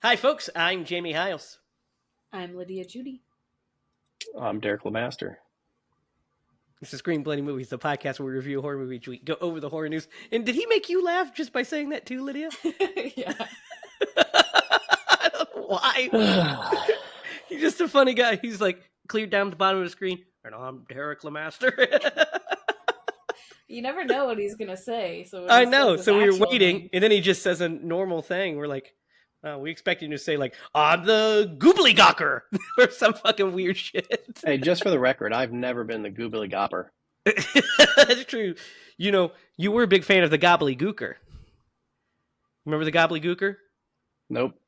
Hi, folks. I'm Jamie Hiles. I'm Lydia Judy. I'm Derek Lemaster. This is Screen Bloody Movies, the podcast where we review a horror movie each week, go over the horror news. And did he make you laugh just by saying that too, Lydia? Yeah. I don't know why. He's just a funny guy. He's like cleared down at the bottom of the screen. And I'm Derek Lemaster. You never know what he's going to say. So I know. So we were waiting, name. and then he just says a normal thing. We're like, we expect him to say, like, I'm the Goobly Gawker or some fucking weird shit. Hey, just for the record, I've never been the Goobly Gopper. That's true. You know, you were a big fan of the Gobbledygooker. Remember the Gobbledygooker? Nope.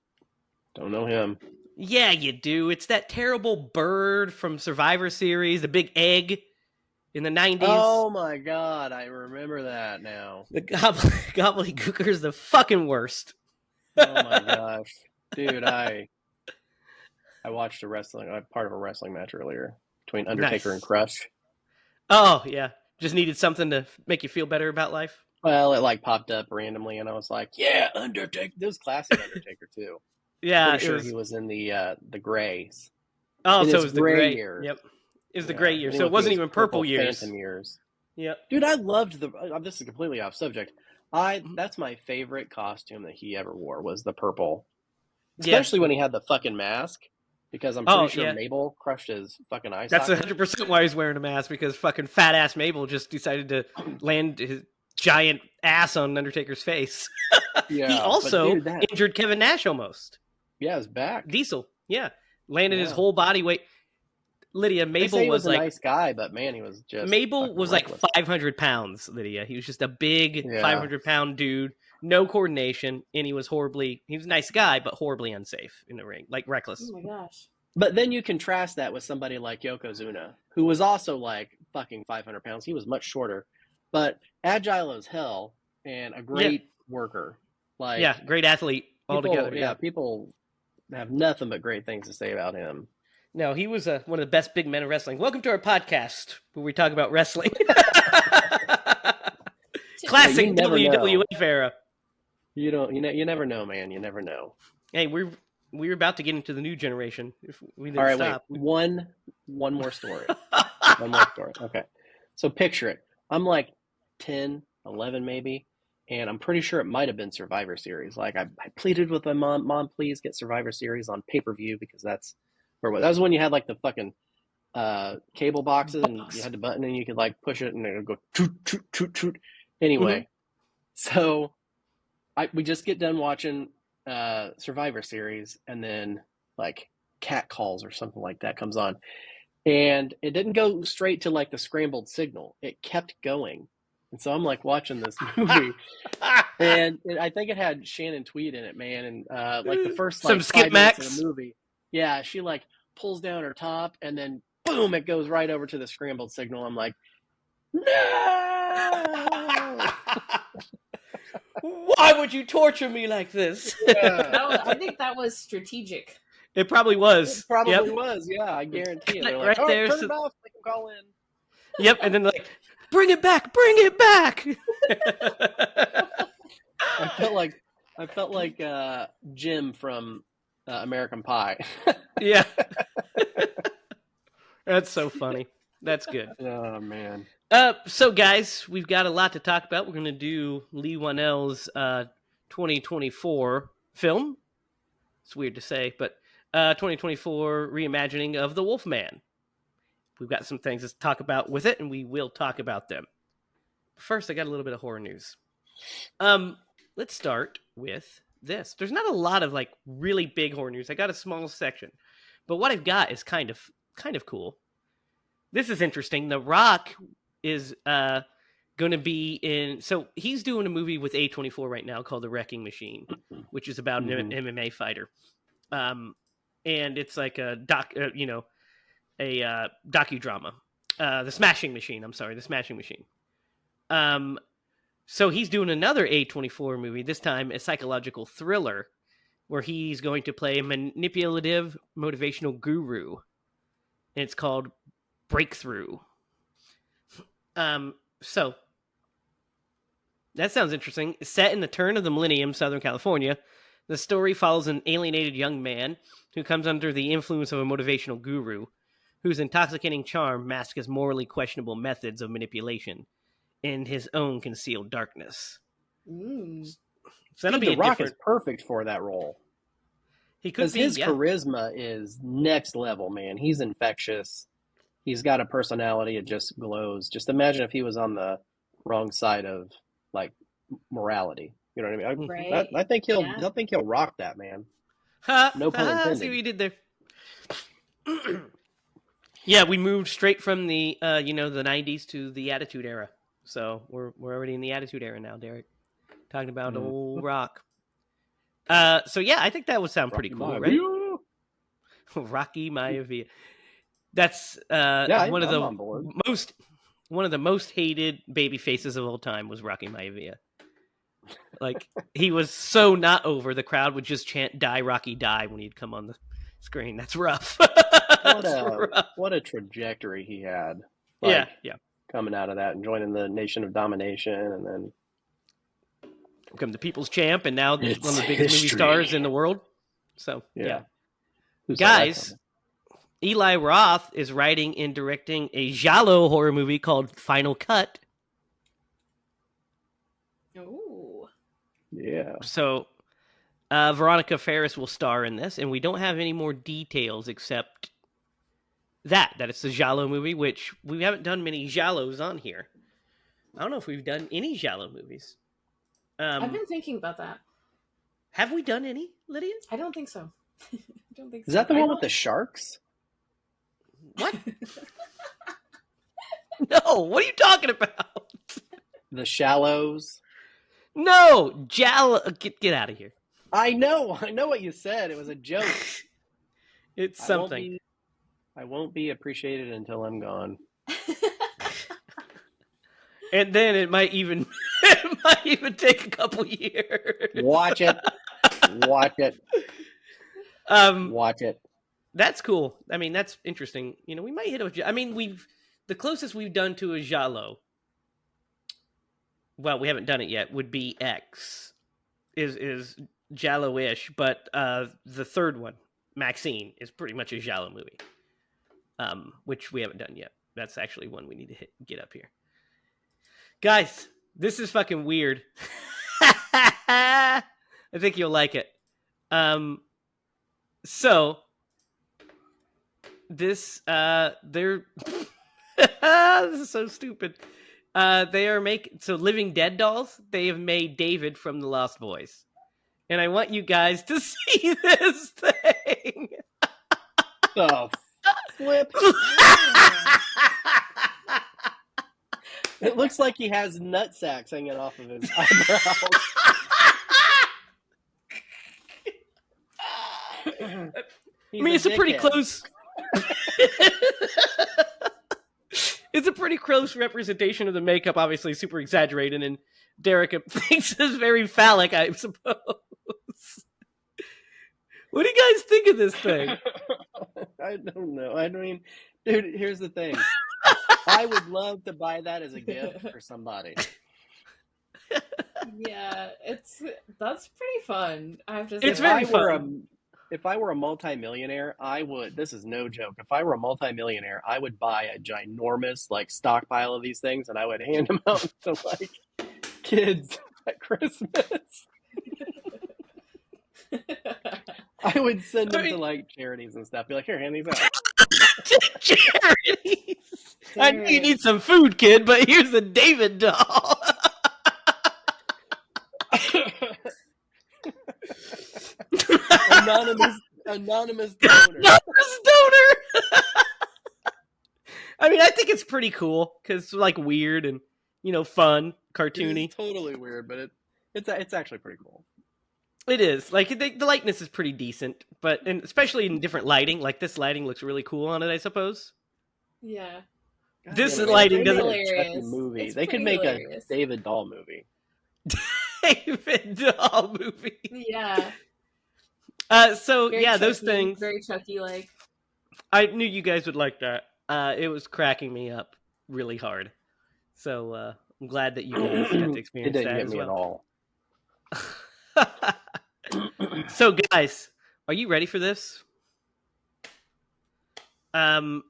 Don't know him. Yeah, you do. It's that terrible bird from Survivor Series, the big egg in the 90s. Oh my god, I remember that now. The Gobbledygooker is the fucking worst. Oh my gosh. Dude, I watched part of a wrestling match earlier between Undertaker and Crush. Oh, yeah. Just needed something to make you feel better about life? Well, it like popped up randomly and I was like, yeah, Undertaker. This was classic Undertaker too. Yeah. Pretty sure he was in the Grays. Oh, so it was the gray years. Yep. It was the gray years. So it was wasn't even purple years. Phantom years. Yep. Dude, I loved this is completely off subject. That's my favorite costume that he ever wore was the purple. Especially when he had the fucking mask. Because I'm pretty sure Mabel crushed his fucking eye socket. That's 100% why he's wearing a mask, because fucking fat ass Mabel just decided to land his giant ass on Undertaker's face. Yeah, he also injured Kevin Nash almost. Yeah, his back. Diesel. Yeah. Landed his whole body weight. Lydia, Mabel was like a nice guy, but man, he was just Mabel was reckless. Like 500 pounds, Lydia. He was just a big 500-pound dude, no coordination, and he was a nice guy, but horribly unsafe in the ring, like reckless. Oh my gosh. But then you contrast that with somebody like Yokozuna, who was also like fucking 500 pounds. He was much shorter, but agile as hell and a great worker. Like, great athlete altogether. Yeah, people have nothing but great things to say about him. No, he was one of the best big men of wrestling. Welcome to our podcast where we talk about wrestling. Classic WWF era. You never know, man. You never know. Hey, we're about to get into the new generation. If we didn't All right, stop. Wait. One more story. One more story. Okay. So picture it. I'm like 10, 11 maybe, and I'm pretty sure it might have been Survivor Series. Like I pleaded with my mom, please get Survivor Series on pay-per-view because that was when you had like the fucking cable boxes and you had the button and you could like push it and it would go toot, toot, toot, toot. Anyway, so we just get done watching Survivor Series and then like cat calls or something like that comes on. And it didn't go straight to like the scrambled signal. It kept going. And so I'm like watching this movie and I think it had Shannon Tweed in it, man. And like the first like 5 minutes of the movie. Yeah, she like pulls down her top and then boom, it goes right over to the scrambled signal. I'm like, no! Why would you torture me like this? I think that was strategic. It probably was. It probably was, yeah, I guarantee it. They're like, right there, turn it off, they can call in. Yep, and then like, bring it back, bring it back! I felt like Jim from American Pie. Yeah. That's so funny. That's good. Oh, man. So, guys, we've got a lot to talk about. We're going to do Lee Whannell's 2024 film. It's weird to say, but 2024 reimagining of The Wolfman. We've got some things to talk about with it, and we will talk about them. First, I got a little bit of horror news. Let's start with this. There's not a lot of like really big horror news. I got a small section, but what I've got is kind of cool. This is interesting. The Rock is going to be in. So he's doing a movie with A24 right now called The Wrecking Machine, which is about an MMA fighter. And it's like a docudrama. The Smashing Machine. I'm sorry, The Smashing Machine. So he's doing another A24 movie, this time a psychological thriller, where he's going to play a manipulative motivational guru. And it's called Breakthrough. So that sounds interesting. Set in the turn of the millennium, Southern California, The story follows an alienated young man who comes under the influence of a motivational guru whose intoxicating charm masks his morally questionable methods of manipulation and his own concealed darkness. Mm. So that'll Dude, be The a Rock different... is perfect for that role. He could Because be, his yeah. charisma is next level, man. He's infectious. He's got a personality. It just glows. Just imagine if he was on the wrong side of like morality. You know what I mean? Right. I think he'll. Yeah. I think he'll rock that, man. Ha, No pun ha, intended. see what you did there. Yeah, we moved straight from the the 90s to the Attitude Era. So we're already in the Attitude Era now, Derek. Talking about old Rock. So yeah, I think that would sound pretty cool, right? Rocky Maivia. That's one of the most hated baby faces of all time was Rocky Maivia. Like, he was so not over, the crowd would just chant "Die Rocky Die" when he'd come on the screen. That's rough. What a trajectory he had. Yeah. Coming out of that and joining the Nation of Domination, and then become the people's champ, and now one of the biggest movie history. stars in the world. So yeah. Who saw that Guys, coming? Eli Roth is writing and directing a giallo horror movie called Final Cut. Ooh. Yeah. So Veronica Ferris will star in this, and we don't have any more details except that it's a giallo movie, which we haven't done many giallos on here. I don't know if we've done any giallo movies. I've been thinking about that. Have we done any, Lydia? I don't think so. I don't think so. Is that the one with the sharks? What? No, what are you talking about? The Shallows? No, get out of here. I know what you said. It was a joke. It's something. I won't be appreciated until I'm gone. And then it might even take a couple years. Watch it. Watch it. Watch it. That's cool. I mean, that's interesting. We might hit a... I mean, the closest we've done to a giallo, well, we haven't done it yet, would be X. Is giallo-ish, but the third one, Maxine, is pretty much a giallo movie, which we haven't done yet. That's actually one we need to get up here. Guys, this is fucking weird. I think you'll like it. So this they're this is so stupid. They are Living Dead dolls. They have made David from the Lost Boys, and I want you guys to see this thing. The flip. It looks like he has nut sacks hanging off of his eyebrows. I mean, it's a pretty close. It's a pretty close representation of the makeup, obviously super exaggerated, and Derek thinks it's very phallic, I suppose. What do you guys think of this thing? I don't know. I mean, dude, here's the thing. I would love to buy that as a gift for somebody. Yeah, that's pretty fun. I have to say. It's very fun. If I were a multimillionaire, I would. This is no joke. If I were a multimillionaire, I would buy a ginormous stockpile of these things, and I would hand them out to kids at Christmas. I would send them to charities and stuff. Be like, here, hand these out. Charities. I know you need some food, kid, but here's a David doll. Anonymous donor. Anonymous donor. I mean, I think it's pretty cool because it's weird and fun, cartoony. It's totally weird, but it's actually pretty cool. It is the likeness is pretty decent, and especially in different lighting. This lighting looks really cool on it, I suppose. Yeah. This lighting doesn't. Movie. They could make hilarious. A David Doll movie. David Doll movie. Yeah. So very yeah, Chucky, those things. Very Chucky-like. I knew you guys would like that. It was cracking me up really hard. So I'm glad that you guys got to experience it didn't that get as me well. At all. So, guys, are you ready for this? Tom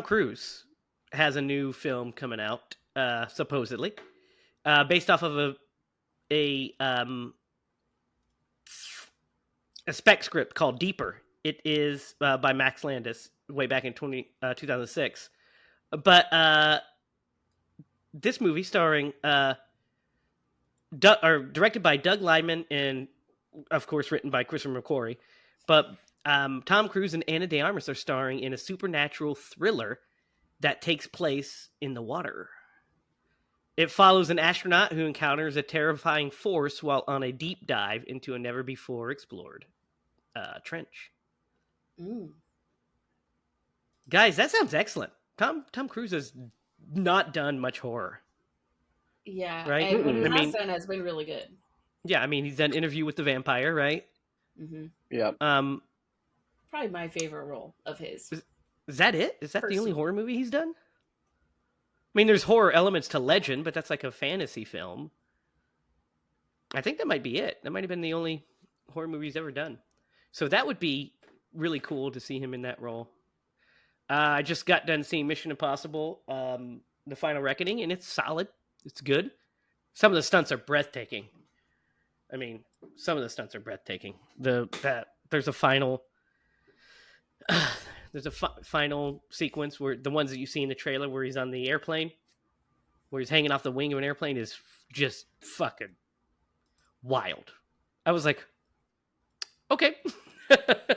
Cruise has a new film coming out, supposedly, based off of a spec script called Deeper. It is by Max Landis, way back in 2006. But this movie, starring directed by Doug Liman and, of course, written by Christopher McQuarrie. But Tom Cruise and Ana de Armas are starring in a supernatural thriller that takes place in the water. It follows an astronaut who encounters a terrifying force while on a deep dive into a never-before-explored trench. Mm. Guys, that sounds excellent. Tom Cruise has not done much horror. Yeah, Right? and what he I mean, has done has been really good. Yeah, I mean, he's done Interview with the Vampire, right? Mm-hmm. Yeah. Probably my favorite role of his. Is that it? Is that the only Personally. horror movie he's done? I mean, there's horror elements to Legend, but that's like a fantasy film. I think that might be it. That might have been the only horror movie he's ever done. So that would be really cool to see him in that role. I just got done seeing Mission Impossible, The Final Reckoning, and it's solid. It's good. Some of the stunts are breathtaking. I mean, some of the stunts are breathtaking. There's a final final sequence where the ones that you see in the trailer where he's on the airplane, where he's hanging off the wing of an airplane, is just fucking wild. I was like, okay,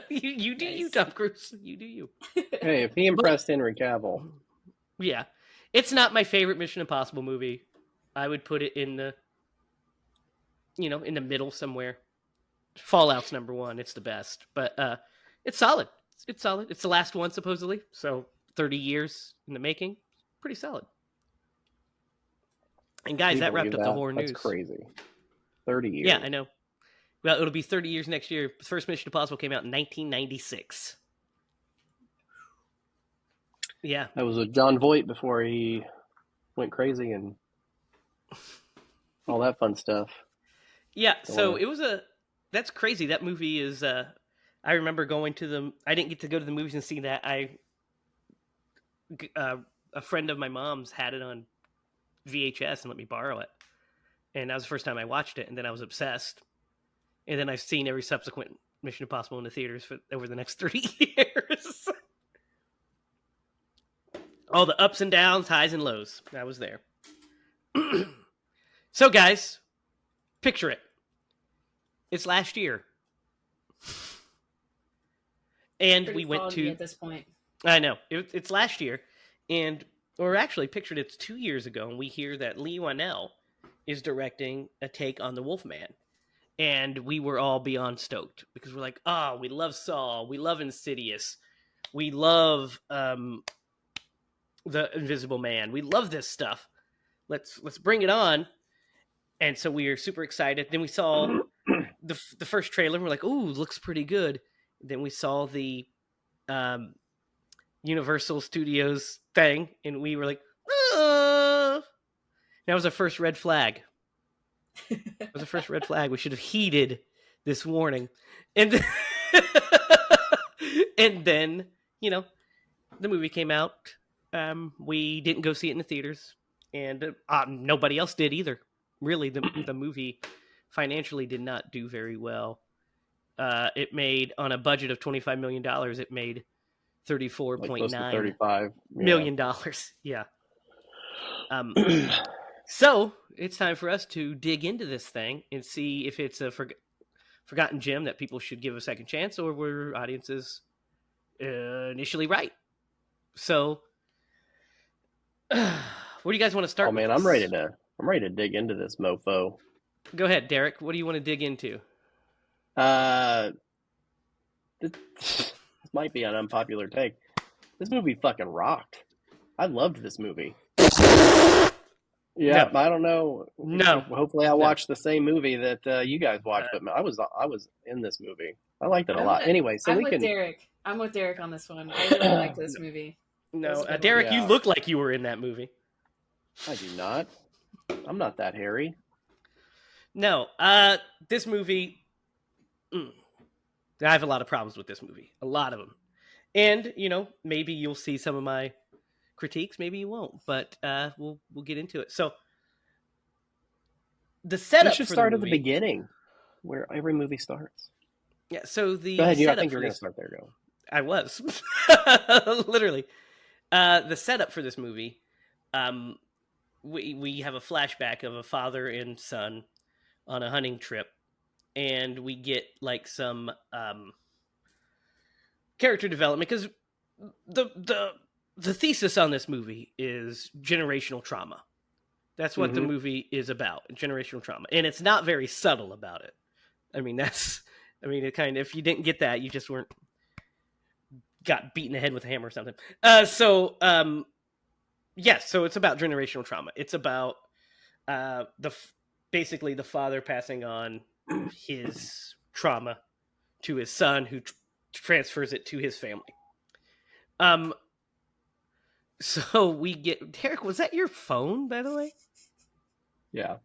you do you, Tom Cruise. You do you. Hey, if he impressed Henry Cavill. Yeah. It's not my favorite Mission Impossible movie. I would put it in the, in the middle somewhere. Fallout's number one. It's the best. But it's solid. It's solid. It's the last one, supposedly. So 30 years in the making. Pretty solid. And guys, that wrapped up the horror news. That's crazy. 30 years. Yeah, I know. Well, it'll be 30 years next year. The first Mission Impossible came out in 1996. Yeah. That was with John Voight before he went crazy and all that fun stuff. Yeah, so that's crazy. That movie is, I remember going to I didn't get to go to the movies and see that. A friend of my mom's had it on VHS and let me borrow it. And that was the first time I watched it, and then I was obsessed. And then I've seen every subsequent Mission Impossible in the theaters over the next 30 years. All the ups and downs, highs and lows. I was there. So, guys, picture it. It's last year. And Pretty we went foggy at this point. I know. It's last year. Or actually, pictured it's 2 years ago, and we hear that Lee Whannell is directing a take on The Wolfman. And we were all beyond stoked because we're like, we love Saw. We love Insidious. We love The Invisible Man. We love this stuff. Let's bring it on. And so we were super excited. Then we saw the first trailer. And we're like, ooh, looks pretty good. Then we saw the Universal Studios thing, and we were like, that was our first red flag. It was the first red flag. We should have heeded this warning. And then, and then, the movie came out. We didn't go see it in the theaters, and nobody else did either. Really, the movie financially did not do very well. It made, on a budget of $25 million, it made $34.9 million. Yeah. So it's time for us to dig into this thing and see if it's a forgotten gem that people should give a second chance, or were audiences initially right. So, where do you guys want to start? Oh man, I'm ready to dig into this mofo. Go ahead, Derek. What do you want to dig into? This might be an unpopular take. This movie fucking rocked. I loved this movie. Yeah, No. I don't know. No. Hopefully, I watched the same movie that you guys watched, but I was in this movie. I liked it a lot. Anyway, so I'm with Derek. I'm with Derek on this one. I really liked this movie. No, Derek, you look like you were in that movie. I do not. I'm not that hairy. No, this movie. I have a lot of problems with this movie. A lot of them. And, maybe you'll see some of my critiques, maybe you won't, but we'll get into it. So the We setup should for the start at the movie. beginning, where every movie starts. Yeah, so Go the ahead. I setup think for you're going to this. start there. Go. I was. Literally. The setup for this movie, we have a flashback of a father and son on a hunting trip, and we get like some character development because the thesis on this movie is generational trauma. That's what the Mm-hmm. movie is about, generational trauma, and it's not very subtle about it. It kind of, if you didn't get that, you just got beaten in the head with a hammer or something. Yes, so it's about generational trauma. It's about basically the father passing on his trauma to his son, who transfers it to his family. So we get Derek. Was that your phone, by the way? Yeah.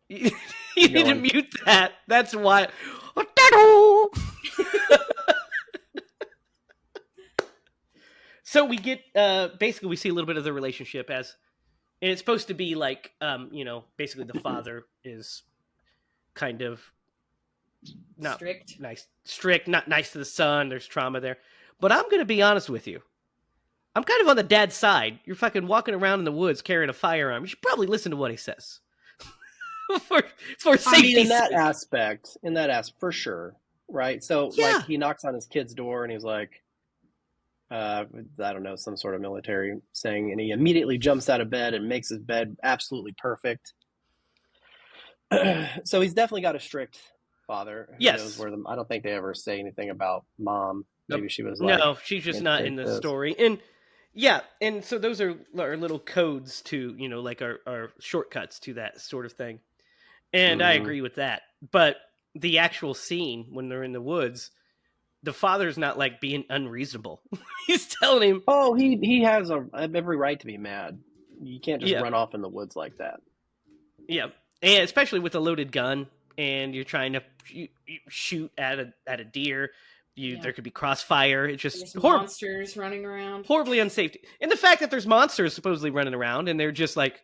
You need to Going. mute that. That's why. So we get basically we see a little bit of the relationship and it's supposed to be like basically the father is kind of not strict, not nice to the son. There's trauma there, but I'm gonna be honest with you. I'm kind of on the dad's side. You're fucking walking around in the woods carrying a firearm. You should probably listen to what he says. for safety. In that aspect, for sure, right? So, like, he knocks on his kid's door and he's like, I don't know, some sort of military saying, and he immediately jumps out of bed and makes his bed absolutely perfect. So he's definitely got a strict father. Who knows where I don't think they ever say anything about mom. Maybe she was like, no, she's just not in the story. And yeah, and so those are our little codes to, like our shortcuts to that sort of thing. And I agree with that. But the actual scene when they're in the woods, the father's not like being unreasonable. He's telling him, "Oh, he has every right to be mad. You can't just run off in the woods like that." Yeah, and especially with a loaded gun, and you're trying to shoot at a deer. There could be crossfire. It's just monsters running around, horribly unsafe. And the fact that there's monsters supposedly running around, and they're just like,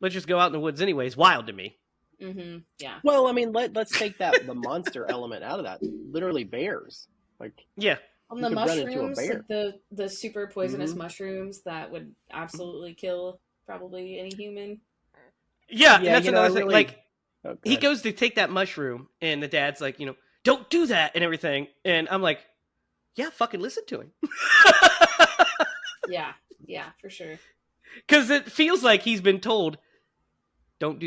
let's just go out in the woods anyway, is wild to me. Mm-hmm. Yeah. Well, I mean, let's take the monster element out of that. Literally bears. Like, on the mushrooms, like the super poisonous mushrooms that would absolutely kill probably any human. Yeah, and that's another thing. Like, he goes to take that mushroom, and the dad's like, don't do that and everything. And I'm like, yeah, fucking listen to him. Yeah, for sure. Because it feels like he's been told, don't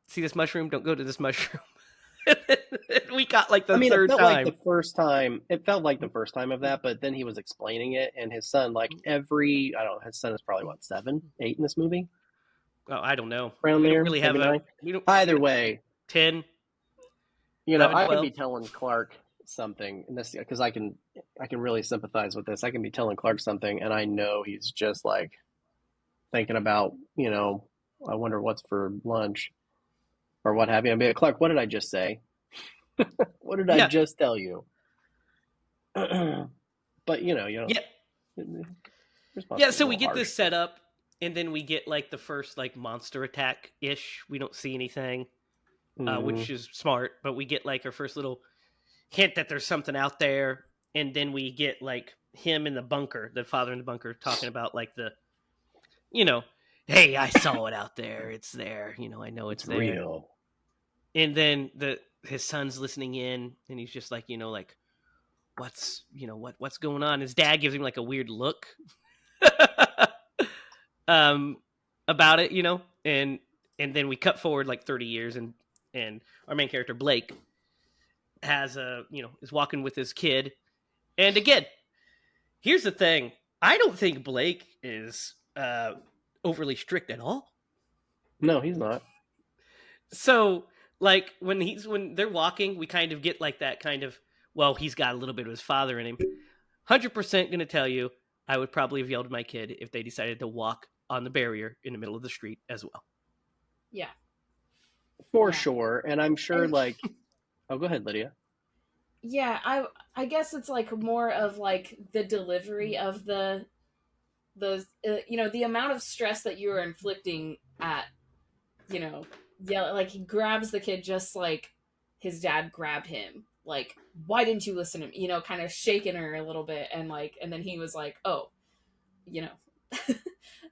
see this mushroom, don't go to this mushroom. We got like the third time. Like the first time. It felt like the first time of that, but then he was explaining it, and his son, like his son is probably 7, 8 in this movie. Oh, I don't know. Around there, really have either way. 10. I can be telling Clark something, and this because I can really sympathize with this. I can be telling Clark something, and I know he's just like thinking about, I wonder what's for lunch or what have you. I'd be like, Clark, what did I just say? What did I just tell you? But you know. Yeah. So we get this set up, and then we get like the first like monster attack ish. We don't see anything, which is smart. But we get like our first little hint that there's something out there, and then we get like him in the bunker, the father in the bunker, talking about like the, hey, I saw it out there. It's there. I know it's there. Real. And then his son's listening in, and he's just like, like, what's going on? His dad gives him like a weird look about it, and then we cut forward like 30 years, and our main character Blake has is walking with his kid, and again, here's the thing: I don't think Blake is overly strict at all. No, he's not. So, like, when they're walking, we kind of get like that kind of, well, he's got a little bit of his father in him. 100% going to tell you, I would probably have yelled at my kid if they decided to walk on the barrier in the middle of the street as well. Yeah. For sure. And I'm sure, like, oh, go ahead, Lydia. Yeah, I guess it's like more of like the delivery of the the amount of stress that you are inflicting at, yeah, like he grabs the kid just like his dad grabbed him. Like, why didn't you listen to me? Kind of shaking her a little bit, and then he was like, oh, you know,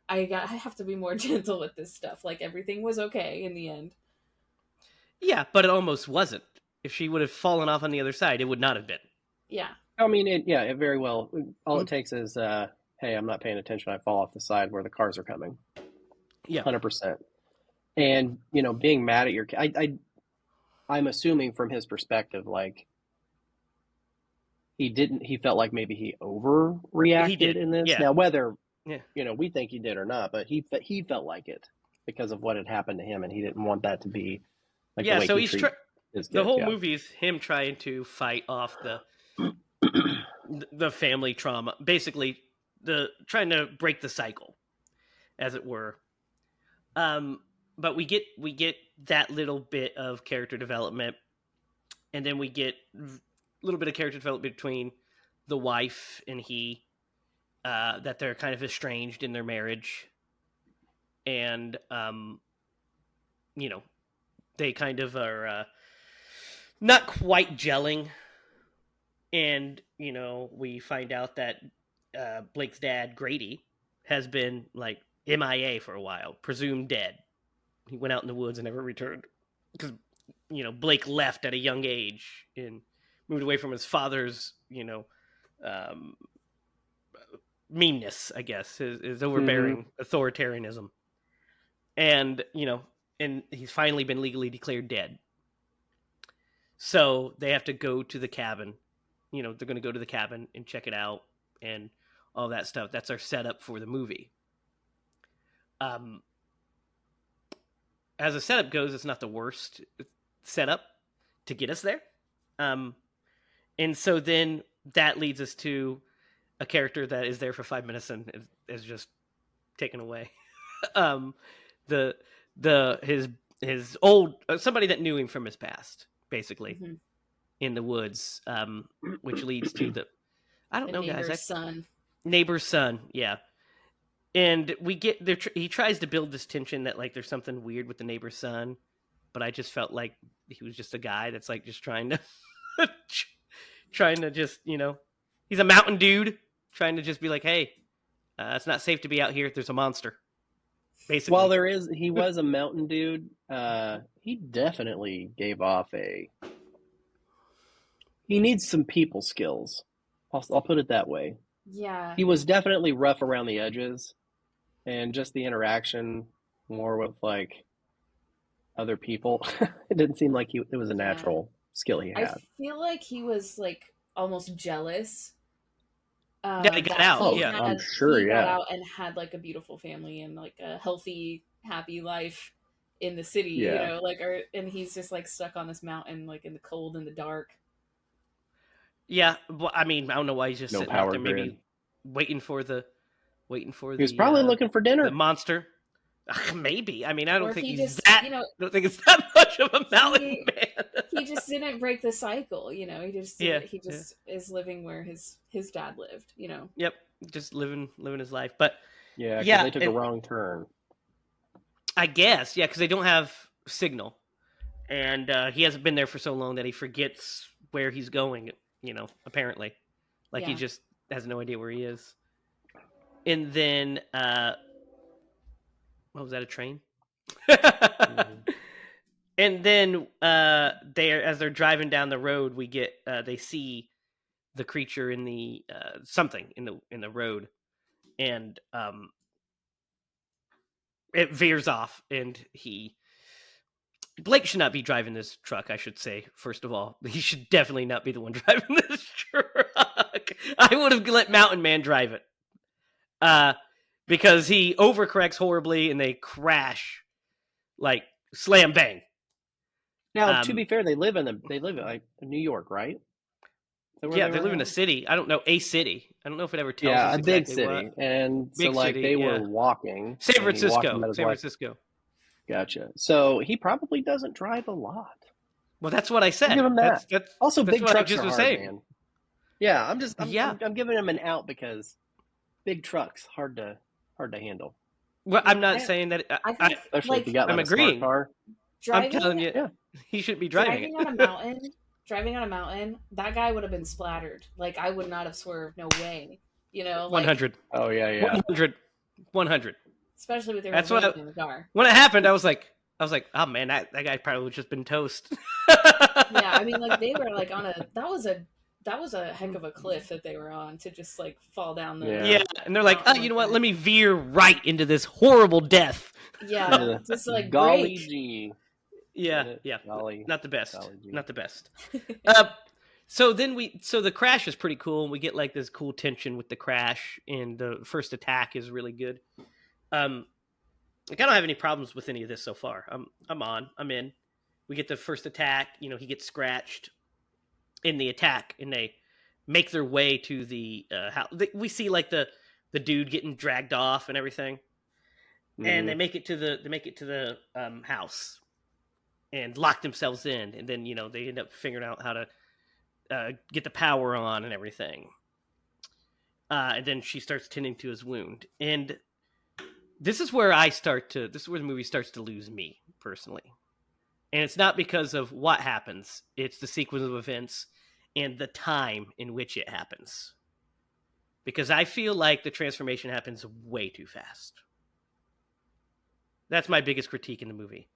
I have to be more gentle with this stuff. Like everything was okay in the end. Yeah, but it almost wasn't. If she would have fallen off on the other side, it would not have been. Yeah. I mean, it very well. All it takes is, hey, I'm not paying attention. I fall off the side where the cars are coming. Yeah, 100%. And being mad at your kid, I'm assuming from his perspective, like he felt like maybe he overreacted in this. Yeah. Now, whether we think he did or not, but he felt like it because of what had happened to him, and he didn't want that to be like the way so he he's treated his kids. the whole movie is him trying to fight off the family trauma, basically trying to break the cycle, as it were. But we get that little bit of character development, and then we get a little bit of character development between the wife and he, that they're kind of estranged in their marriage, and they kind of are not quite gelling, and we find out that Blake's dad, Grady, has been like MIA for a while, presumed dead. He went out in the woods and never returned because Blake left at a young age and moved away from his father's meanness, I guess, his overbearing authoritarianism, and and he's finally been legally declared dead. So they have to go to the cabin. They're going to go to the cabin and check it out and all that stuff. That's our setup for the movie. As a setup goes, it's not the worst setup to get us there. And so then that leads us to a character that is there for 5 minutes and is just taken away. His old somebody that knew him from his past, basically, in the woods, which leads to the neighbor's son, yeah. And we get there. He tries to build this tension that like there's something weird with the neighbor's son, but I just felt like he was just a guy that's like just trying to just he's a mountain dude trying to just be like, hey, it's not safe to be out here. There's a monster. Basically, while he was a mountain dude. He definitely gave off he needs some people skills. I'll put it that way. Yeah, he was definitely rough around the edges. And just the interaction more with like other people, it didn't seem like it was a natural skill he had. I feel like he was like almost jealous. Yeah, he got out. I'm sure. He got out and had like a beautiful family and like a healthy, happy life in the city. Yeah. And he's just like stuck on this mountain, like in the cold and the dark. Yeah, well, I mean, I don't know why he's just sitting out there, maybe waiting for the. He was probably looking for dinner. The monster, maybe. I mean, I don't think he's that. I don't think it's that much of a mountain man. He just didn't break the cycle. He just is living where his dad lived. Yep, just living his life. But they took a wrong turn. I guess, because they don't have signal, and he hasn't been there for so long that he forgets where he's going. Apparently, he just has no idea where he is. And then, what was that? A train? And then, as they're driving down the road, they see the creature in the something in the road, and it veers off, and Blake should not be driving this truck, I should say. First of all, he should definitely not be the one driving this truck. I would have let Mountain Man drive it. Because he overcorrects horribly and they crash, like slam bang. Now, to be fair, they live in like New York, right? They live in a city. I don't know, a city. I don't know if it ever tells us a big city. And big so like city, they were walking. San Francisco. Gotcha. So he probably doesn't drive a lot. Well, that's what I I'll give said. him that. Also, That's big what I trucks just are was hard, saying. man. Yeah, Yeah. I'm giving him an out because big trucks hard to handle. Well, I'm not I, saying that. I think Especially if you like got I'm like a smart agreeing. car. I'm driving telling you, Yeah. he shouldn't be driving driving it. on a mountain, that guy would have been splattered. Like I would not have swerved. No way. You know, like 100, Oh yeah, yeah. 100, 100. especially with That's everyone what in the car. when it happened. I was like, oh man, that guy probably would just been toast. Yeah, I mean, like they were like on a that was a heck of a cliff that they were on to just like fall down the Yeah. Yeah, and they're like, oh, mountain you know like what? that. Let me veer right into this horrible death. Yeah, just like Golly break. gee. Yeah, yeah, Golly. not the best, Golly gee. not the best. So the crash is pretty cool, and we get like this cool tension with the crash, and the first attack is really good. Like I don't have any problems with any of this so far. I'm in. We get the first attack. You know, he gets scratched in the attack, and they make their way to the house. We see like the dude getting dragged off and everything, and they make it to the house and lock themselves in, and then they end up figuring out how to get the power on and everything. And then she starts tending to his wound, and this is where this is where the movie starts to lose me personally. And it's not because of what happens, it's the sequence of events and the time in which it happens. Because I feel like the transformation happens way too fast. That's my biggest critique in the movie.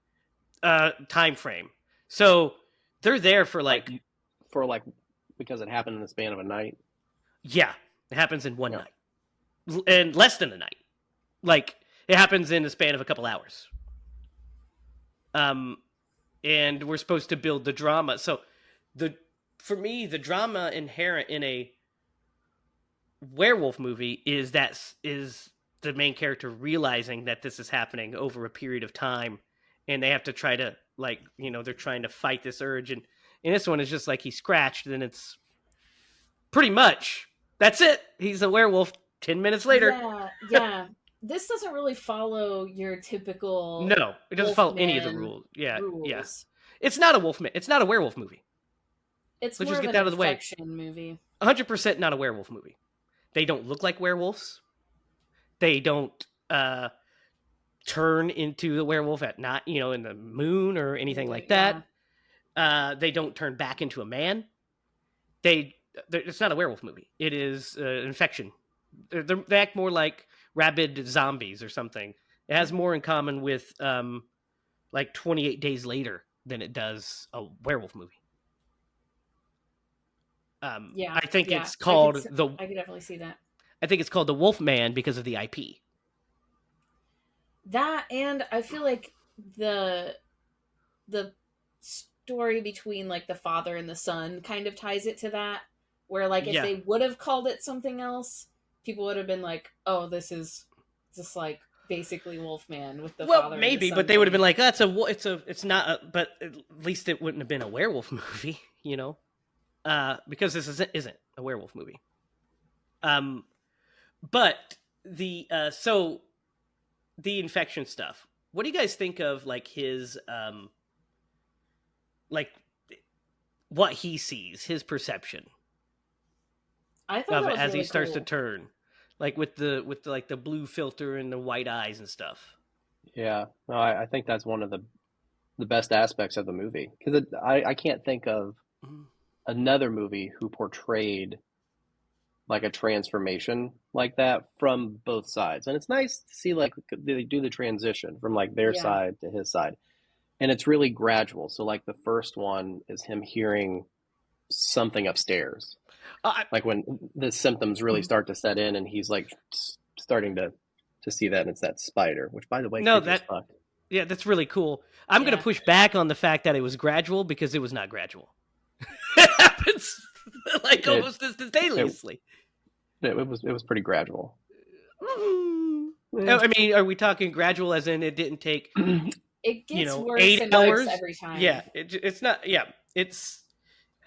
Time frame. So they're there for because it happened in the span of a night. Yeah, it happens in one night. And less than a night. Like, it happens in the span of a couple hours. And we're supposed to build the drama. So for me, the drama inherent in a werewolf movie is the main character realizing that this is happening over a period of time, and they have to try to they're trying to fight this urge. And in this one, it's just like he's scratched, and it's pretty much that's it. He's a werewolf 10 minutes later. Yeah. This doesn't really follow your typical. No, it doesn't follow any of the rules. Yeah. It's not a wolfman. It's not a werewolf movie. It's Let's more just of get an that out of the way. infection movie. 100% not a werewolf movie. They don't look like werewolves. They don't turn into the werewolf at night, in the moon or anything like that. They don't turn back into a man. It's not a werewolf movie. It is an infection. They act more like rabid zombies or something. It has more in common with 28 Days Later than it does a werewolf movie. I think it's called I could definitely see that. I think it's called the Wolfman because of the IP. That, and I feel like the story between like the father and the son kind of ties it to that. Where like if they would have called it something else, people would have been like, "Oh, this is just like basically Wolfman with the father." Maybe, and the son but they would have been like, "Oh, it's not." But at least it wouldn't have been a werewolf movie, because this isn't a werewolf movie. But the the infection stuff. What do you guys think of like his like what he sees, his perception? I thought that was as really he starts cool. to turn, like with the like the blue filter and the white eyes and stuff. Yeah, no, I think that's one of the best aspects of the movie because I can't think of another movie who portrayed like a transformation like that from both sides, and it's nice to see like they do the transition from like their side to his side, and it's really gradual. So like the first one is him hearing something upstairs. Like when the symptoms really start to set in and he's like starting to see that, and it's that spider, which by the way, that's really cool. I'm going to push back on the fact that it was gradual because it was not gradual. It happens like almost instantaneously. It was pretty gradual. I mean, are we talking gradual as in it didn't take it gets worse 8 and hours worse every time? Yeah, it's not. Yeah,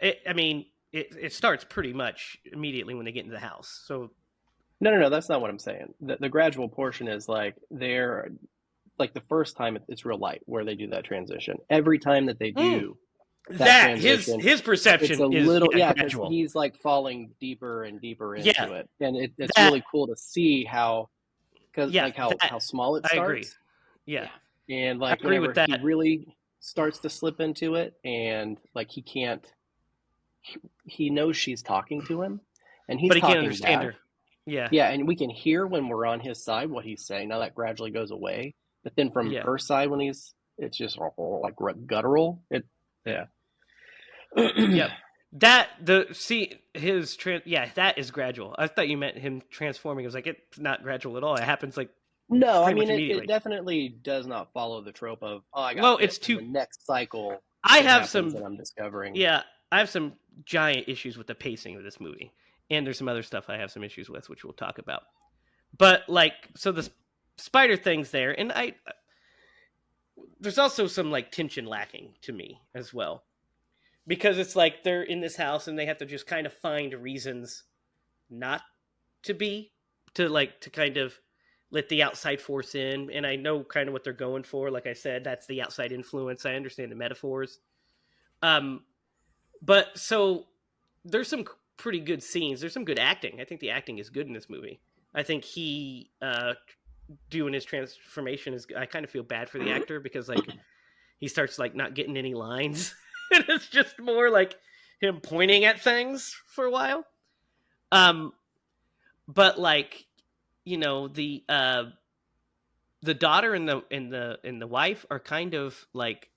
I mean, it starts pretty much immediately when they get into the house. So no, that's not what I'm saying. The gradual portion is like like the first time it's real light where they do that transition. Every time that they Mm. do that That his transition, it's perception a is little, yeah, because gradual. he's like falling deeper and deeper Yeah, into it, and it's that really cool to see how, because yeah like how that small it I agree. starts, Yeah, Yeah. and I like agree with whenever he that. really starts to slip into it, and like he can't, he knows she's talking to him, and he's But he can't talking understand back. her. Yeah, Yeah, and we can hear when we're on his side what he's saying. Now that gradually goes away, but then from yeah, her side when it's just like guttural. It, yeah. yep. That the see his yeah, that is gradual. I thought you meant him transforming. I was like, it's not gradual at all. It happens like No, I pretty much mean it immediately. definitely does not follow the trope of, oh, I got Well, bit, it's and too. the next cycle I it have happens some. and I'm discovering. Yeah, I have some giant issues with the pacing of this movie, and there's some other stuff I have some issues with, which we'll talk about. But like, so the spider thing's there, and I there's also some like tension lacking to me as well, because it's like they're in this house and they have to just kind of find reasons not to be, to like to kind of let the outside force in. And I know kind of what they're going for. Like I said, that's the outside influence. I understand the metaphors. Um, but so there's some pretty good scenes. There's some good acting. I think the acting is good in this movie. I think he doing his transformation is. I kind of feel bad for the actor because like he starts like not getting any lines, and it's just more like him pointing at things for a while. Um, but like the daughter and the wife are kind of like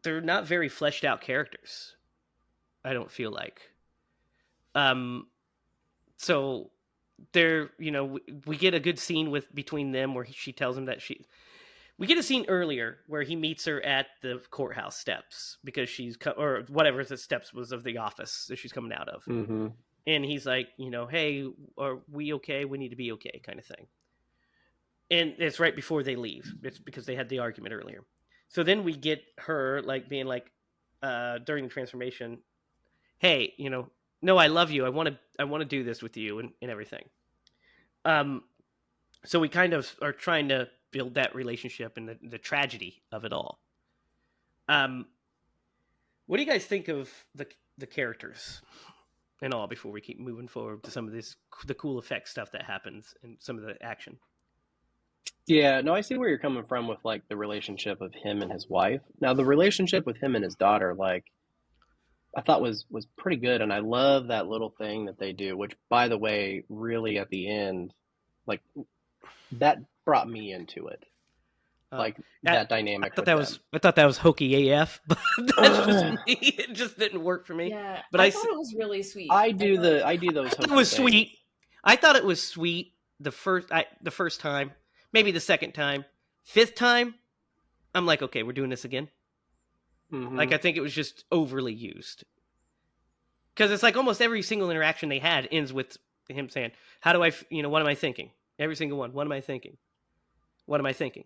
they're not very fleshed out characters. I don't feel like. Um, so they're we get a good scene with between them where she tells him that she. We get a scene earlier where he meets her at the courthouse steps because she's or whatever the steps was of the office that she's coming out of, Mm-hmm. and he's like, hey, are we okay? We need to be okay, kind of thing. And it's right before they leave. It's because they had the argument earlier. So then we get her like being like during the transformation, hey, no, I love you. I want to do this with you and everything. So we kind of are trying to build that relationship and the tragedy of it all. What do you guys think of the characters and all before we keep moving forward to some of the cool effect stuff that happens and some of the action? Yeah, no, I see where you're coming from with like the relationship of him and his wife. Now, the relationship with him and his daughter, like I thought was pretty good, and I love that little thing that they do, which by the way, really at the end, like that brought me into it. Uh, Like I that dynamic with them. I thought that was hokey AF, but that's just me. It just didn't work for me. Yeah, But I thought it was really sweet. I do those it hokey was things. sweet. I thought it was sweet the first time, maybe the second time, fifth time. I'm like, okay, we're doing this again. Mm-hmm. Like I think it was just overly used because it's like almost every single interaction they had ends with him saying, "How do I? What am I thinking?" Every single one. What am I thinking? What am I thinking?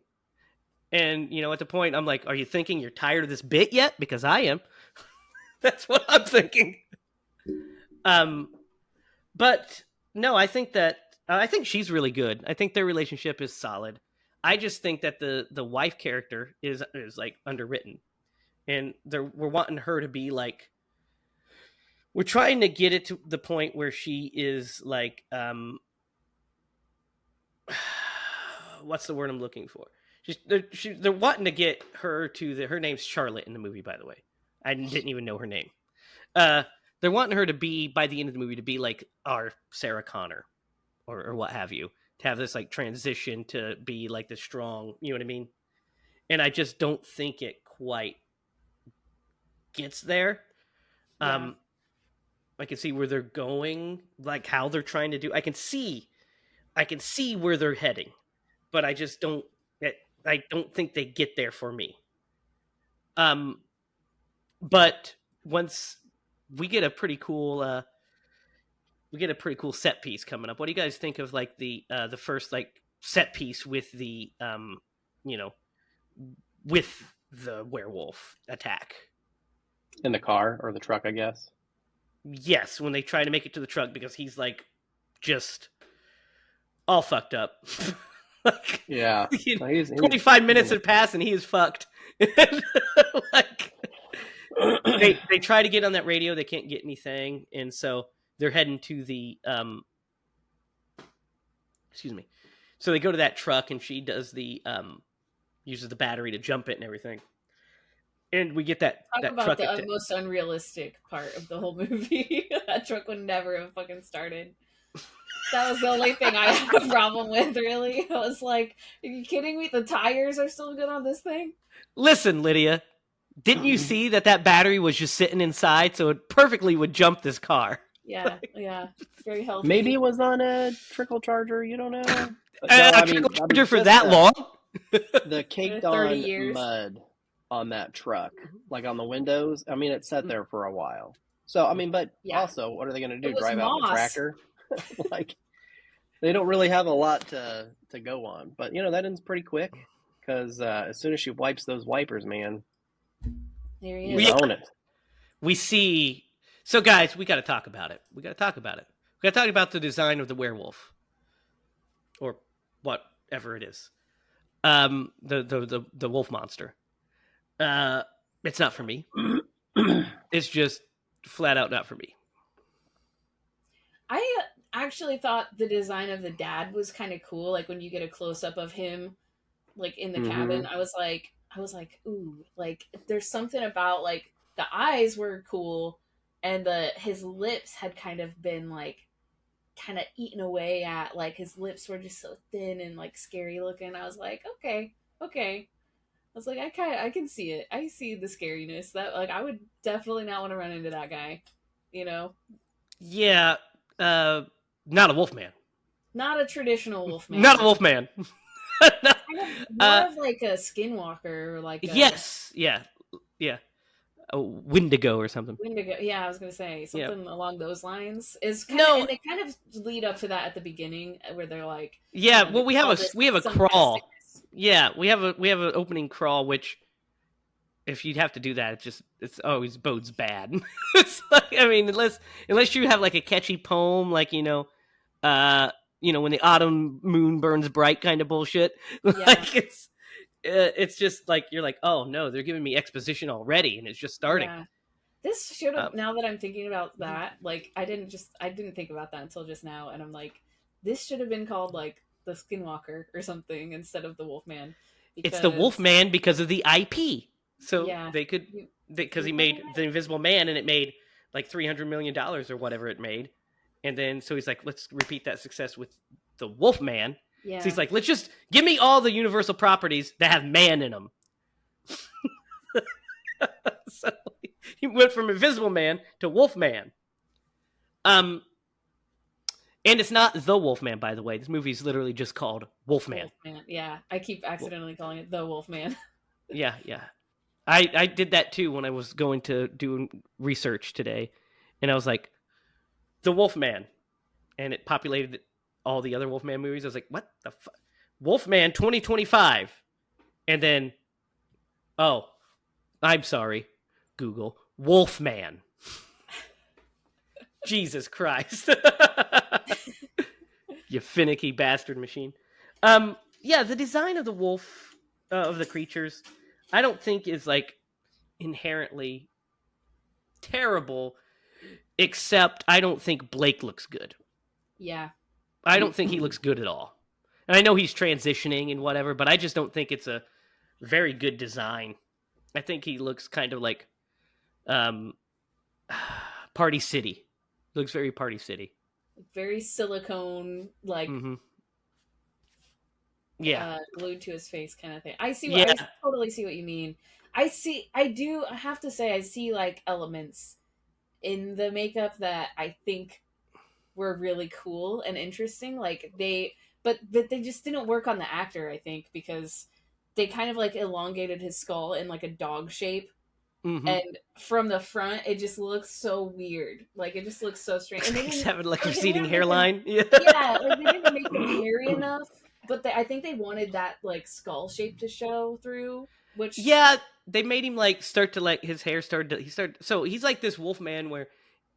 And at the point, I'm like, "Are you thinking you're tired of this bit yet?" Because I am. That's what I'm thinking. But no, I think she's really good. I think their relationship is solid. I just think that the wife character is like underwritten, and we're wanting her to be like. We're trying to get it to the point where she is like, what's the word I'm looking for? They're wanting to get her to her name's Charlotte in the movie, by the way. I didn't even know her name. They're wanting her to be, by the end of the movie, to be like our Sarah Connor or what have you, to have this like transition to be like the strong, you know what I mean? And I just don't think it quite gets there. Yeah. I can see where they're going, like how they're trying to do. I can see where they're heading, but I just don't. I don't think they get there for me. But once we get a pretty cool, set piece coming up. What do you guys think of like the first like set piece with the you know, with the werewolf attack? In the car or the truck, I guess. Yes, when they try to make it to the truck because he's like just all fucked up. Like, Yeah. you- No, he's 25 minutes had passed and he is fucked. Like, they try to get on that radio, they can't get anything, and so they're heading to the excuse me. So they go to that truck, and she does the uses the battery to jump it and everything. And we get that Talk about truck the most unrealistic part of the whole movie. That truck would never have fucking started. That was the only thing I had a problem with, really. I was like, are you kidding me? The tires are still good on this thing? Listen, Lydia, didn't you see that battery was just sitting inside, so it perfectly would jump this car? Yeah, yeah. Very healthy. Maybe it was on a trickle charger. You don't know. No, A trickle charger for just that long? the caked 30 on years. mud on that truck, like on the windows. I mean, it sat there for a while. So I mean, but Yeah. also, what are they going to do? It was Drive out in a moss. tractor? Like, they don't really have a lot to go on. But you know, that ends pretty quick because as soon as she wipes those wipers, man, There he you is. own it. We see. So, guys, we got to talk about it. We got to talk about the design of the werewolf, or whatever it is. The wolf monster. It's not for me. It's just flat out not for me. I actually thought the design of the dad was kind of cool. Like when you get a close up of him, like in the cabin, I was like, ooh, like there's something about like the eyes were cool, and his lips had kind of been like kind of eaten away at. Like his lips were just so thin and like scary looking. I was like, okay. I was like, I can see it. I see the scariness. That like I would definitely not want to run into that guy. You know. Yeah, not a wolf man. Not a traditional wolf man. Not a wolf man. More of like a skinwalker, or like a Yes, yeah. A Wendigo or something. Wendigo. Yeah, I was gonna say something along those lines. Is kind No. of, and they kind of lead up to that at the beginning, where they're like, Yeah, well, we have a some crawl. mysticness. Yeah, we have an opening crawl, which if you'd have to do that, it's always bodes bad. It's like, I mean, unless you have like a catchy poem, like when the autumn moon burns bright kind of bullshit. Like it's just like you're like, oh no, they're giving me exposition already, and it's just starting. Yeah. This should have. Now that I'm thinking about that, like I didn't think about that until just now, and I'm like, this should have been called like the Skinwalker or something instead of the Wolfman. It's the Wolfman because of the IP. So Yeah. they could, because he made the Invisible Man, and it made like $300 million or whatever it made, and then so he's like, let's repeat that success with the Wolfman. Yeah. So he's like, let's just give me all the Universal properties that have man in them. So he went from Invisible Man to Wolfman. And it's not the Wolfman, by the way. This movie is literally just called Wolfman. Wolfman. Yeah, I keep accidentally calling it the Wolfman. Yeah. I did that too when I was going to do research today, and I was like, the Wolfman, and it populated all the other Wolfman movies. I was like, what the fuck? Wolfman 2025. And then, oh, I'm sorry, Google, Wolfman. Jesus Christ. You finicky bastard machine. Yeah, the design of the wolf, of the creatures, I don't think is like inherently terrible, except I don't think Blake looks good. Yeah. I don't think he looks good at all. And I know he's transitioning and whatever, but I just don't think it's a very good design. I think he looks kind of like Party City. He looks very Party City. Very silicone, like glued to his face kind of thing. I totally see what you mean. I have to say I see like elements in the makeup that I think were really cool and interesting. Like but they just didn't work on the actor, I think, because they kind of like elongated his skull in like a dog shape. Mm-hmm. And from the front, it just looks so weird. Like it just looks so strange. And He's having like a receding hairline. Yeah, like they didn't make him hairy enough. But I think they wanted that like skull shape to show through. Which they made him like start to like his hair so he's like this wolf man where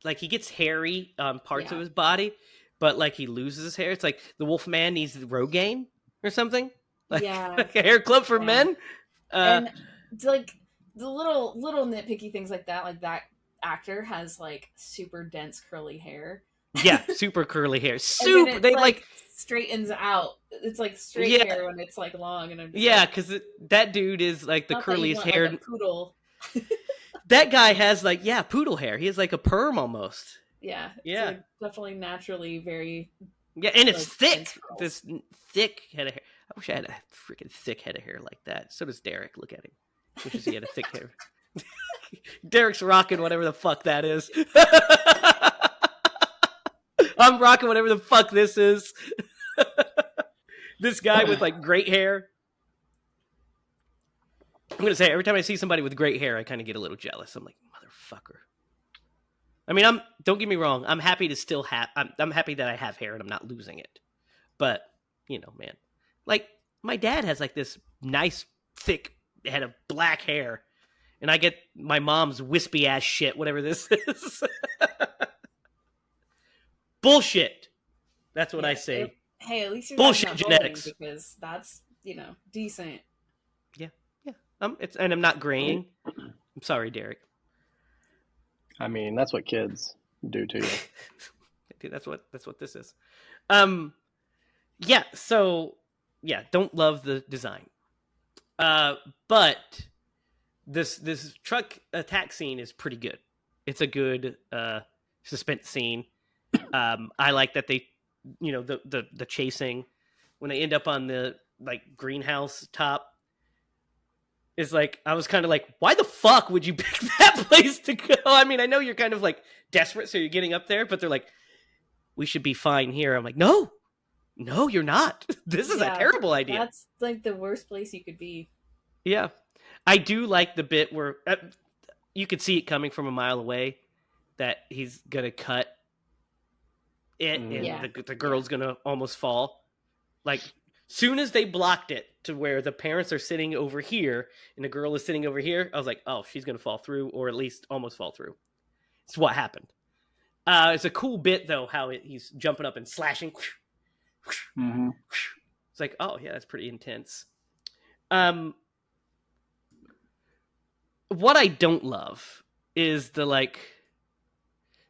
like he gets hairy on parts of his body, but like he loses his hair. It's like the wolf man needs Rogaine. or something. Like, Yeah. like a hair club for Yeah. men. And like the little nitpicky things like that actor has like super dense curly hair. Yeah, super curly hair. And then Super. it's They like straightens out. It's like straight Yeah, hair when it's like long, and I'm just yeah, like, because that dude is like the not that you curliest want like hair. a poodle. That guy has like poodle hair. He has like a perm almost. Yeah, it's Yeah, like definitely naturally very yeah, and it's like thick. dense curls. This thick head of hair. I wish I had a freaking thick head of hair like that. So does Derek. Look at him. Wishes he had a thick hair. Derek's rocking whatever the fuck that is. I'm rocking whatever the fuck this is. This guy with like great hair. I'm gonna say every time I see somebody with great hair, I kind of get a little jealous. I'm like, motherfucker. I mean, don't get me wrong. I'm happy to still have. I'm happy that I have hair and I'm not losing it. But man, like my dad has like this nice thick head of black hair, and I get my mom's wispy ass shit, whatever this is. Bullshit. That's what I say. Hey, at least you're bullshit not genetics, because that's decent. Yeah. And I'm not graying. I'm sorry, Derek. I mean, that's what kids do to you. Dude, that's what this is. Yeah. So yeah, don't love the design. But this truck attack scene is pretty good. It's a good suspense scene. I like that they, the chasing when they end up on the like greenhouse top. Is like, I was kind of like, why the fuck would you pick that place to go? I mean, I know you're kind of like desperate, so you're getting up there, but they're like, we should be fine here. I'm like, no, you're not. This is a terrible idea. That's like the worst place you could be. Yeah. I do like the bit where you could see it coming from a mile away that he's going to cut it and the girl's going to almost fall. Like, soon as they blocked it to where the parents are sitting over here and the girl is sitting over here, I was like, oh, she's going to fall through, or at least almost fall through. It's what happened. It's a cool bit, though, how he's jumping up and slashing. Mm-hmm. It's like, oh, yeah, that's pretty intense. What I don't love is the, like...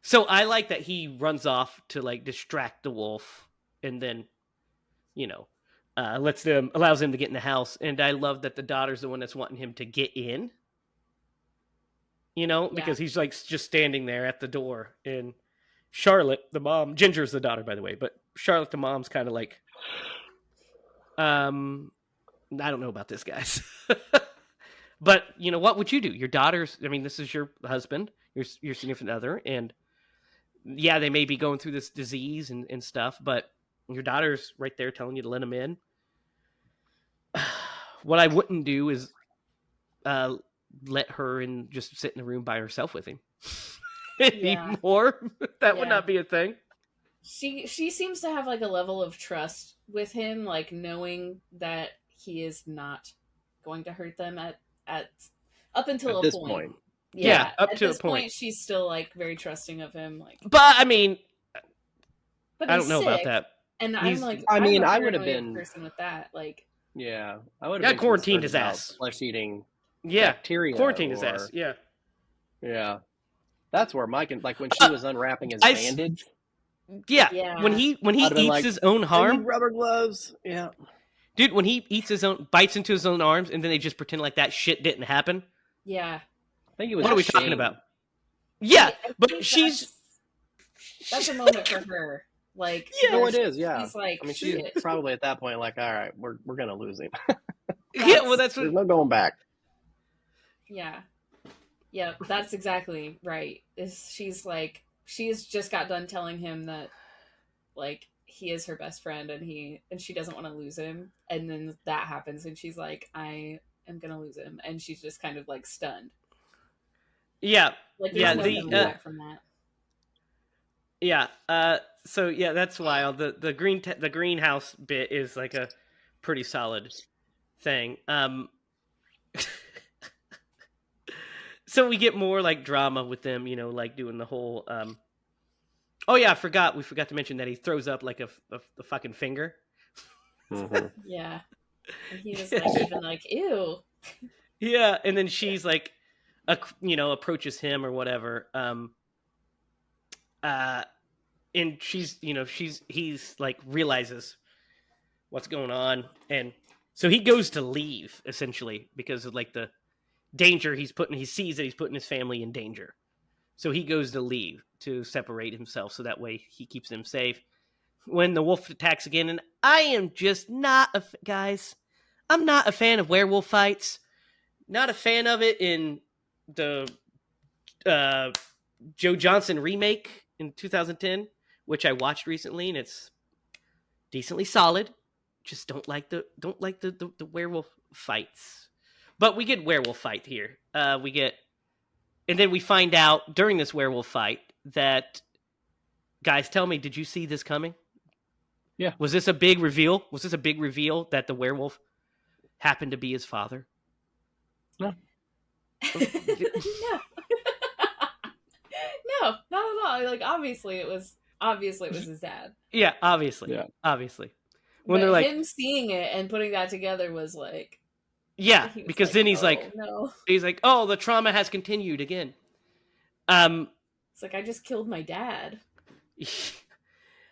So I like that he runs off to, like, distract the wolf and then, allows him to get in the house. And I love that the daughter's the one that's wanting him to get in. Because he's like just standing there at the door. And Charlotte, the mom, Ginger's the daughter, by the way, but Charlotte, the mom's kind of like, I don't know about this, guys. But what would you do? Your daughter's, I mean, this is your husband, your significant other, and yeah, they may be going through this disease and stuff, but your daughter's right there telling you to let him in. What I wouldn't do is let her and just sit in a room by herself with him anymore. That would not be a thing. She seems to have like a level of trust with him, like knowing that he is not going to hurt them at up until at this point. point. Yeah, up at to this a point. She's still like very trusting of him. Like, but I mean, but I don't know about that. And I'm like, I mean, I would have been person with that. Like, yeah, I would have been quarantined his ass. Flesh-eating bacteria. Quarantined his ass. Yeah. That's where Mike and like when she was unwrapping his bandage. Yeah. When he eats his own harm, rubber gloves. Yeah. Dude, when he bites into his own arms, and then they just pretend like that shit didn't happen. Yeah. I think it was. What are we talking about? Yeah, but that's a moment for her. Like, no, it is. Yeah, she's like, I mean, she's probably at that point like, all right, we're gonna lose him. That's there's no going back. Yeah, that's exactly right. She's just got done telling him that, like, he is her best friend, and she doesn't want to lose him, and then that happens, and she's like, I am gonna lose him, and she's just kind of like stunned. Yeah, like no coming back from that. Yeah. So yeah, that's wild. The greenhouse bit is like a pretty solid thing. So we get more like drama with them, like doing the whole. Oh yeah, we forgot to mention that he throws up like a fucking finger. Mm-hmm. Yeah. And he was like, even like, ew. Yeah, and then she's like, approaches him or whatever. Uh, and he's like realizes what's going on, and so he goes to leave essentially because of like the danger he sees that he's putting his family in danger. So he goes to leave to separate himself so that way he keeps them safe. When the wolf attacks again, and I am just not guys, I'm not a fan of werewolf fights. Not a fan of it in the uh, Joe Johnson remake in 2010, which I watched recently, and it's decently solid. Just don't like the werewolf fights. But we get werewolf fight here. And then we find out during this werewolf fight that, guys, tell me, did you see this coming? Yeah. Was this a big reveal? Was this a big reveal that the werewolf happened to be his father? No. No. No, not at all. Like obviously it was his dad. Yeah, obviously. Yeah. Obviously. When But they're like, him seeing it and putting that together was like, yeah, he was because like, then he's oh, like, no. oh, the trauma has continued again. It's like I just killed my dad.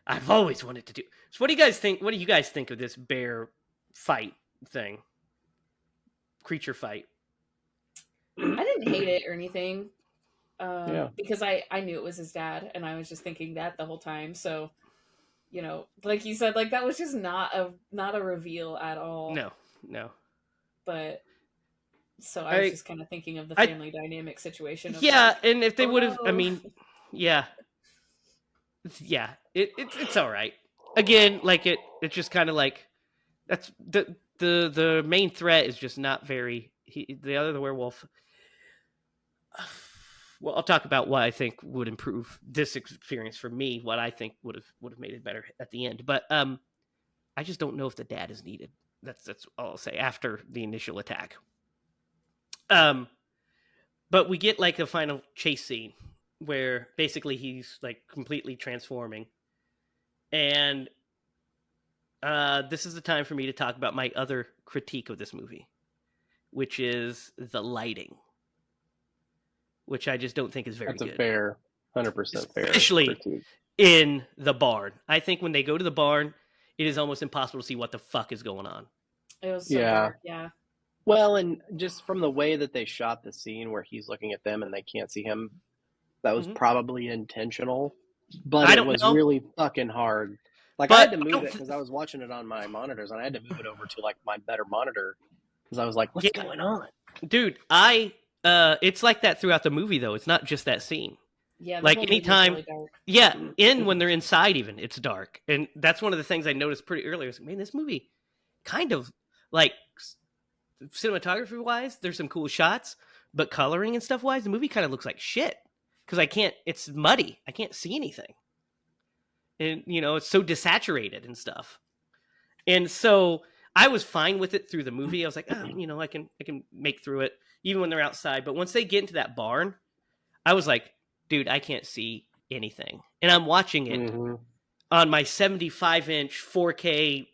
I've always wanted to do. So what do you guys think? What do you guys think of this bear fight thing? Creature fight. I didn't hate it or anything. Yeah. Because I knew it was his dad, and I was just thinking that the whole time. So, like you said, like that was just not a reveal at all. No. But so I was just kind of thinking of the family dynamic situation. Of yeah, like, and if they would have, no. I mean, yeah, it's all right. Again, like it's just kind of like that's the main threat is just not very. The werewolf. Well, I'll talk about what I think would improve this experience for me. What I think would have made it better at the end, but I just don't know if the dad is needed. That's all I'll say after the initial attack. But we get like a final chase scene where basically he's like completely transforming, and this is the time for me to talk about my other critique of this movie, which is the lighting, which I just don't think is very good. That's a fair, 100% fair, especially critique. In the barn. I think when they go to the barn, it is almost impossible to see what the fuck is going on. It was so dark, yeah. Well, and just from the way that they shot the scene where he's looking at them and they can't see him, that was probably intentional, but it was really fucking hard. Like, I had to move it because I was watching it on my monitors, and I had to move it over to like my better monitor because I was like, what's going on? Dude, it's like that throughout the movie, though. It's not just that scene. Yeah, like anytime, really when they're inside, even it's dark, and that's one of the things I noticed pretty early. I was like, man, this movie kind of like cinematography wise, there's some cool shots, but coloring and stuff wise, the movie kind of looks like shit because it's muddy. I can't see anything, and it's so desaturated and stuff, and so I was fine with it through the movie. I was like, I can make through it even when they're outside. But once they get into that barn, I was like, dude, I can't see anything. And I'm watching it on my 75-inch 4K,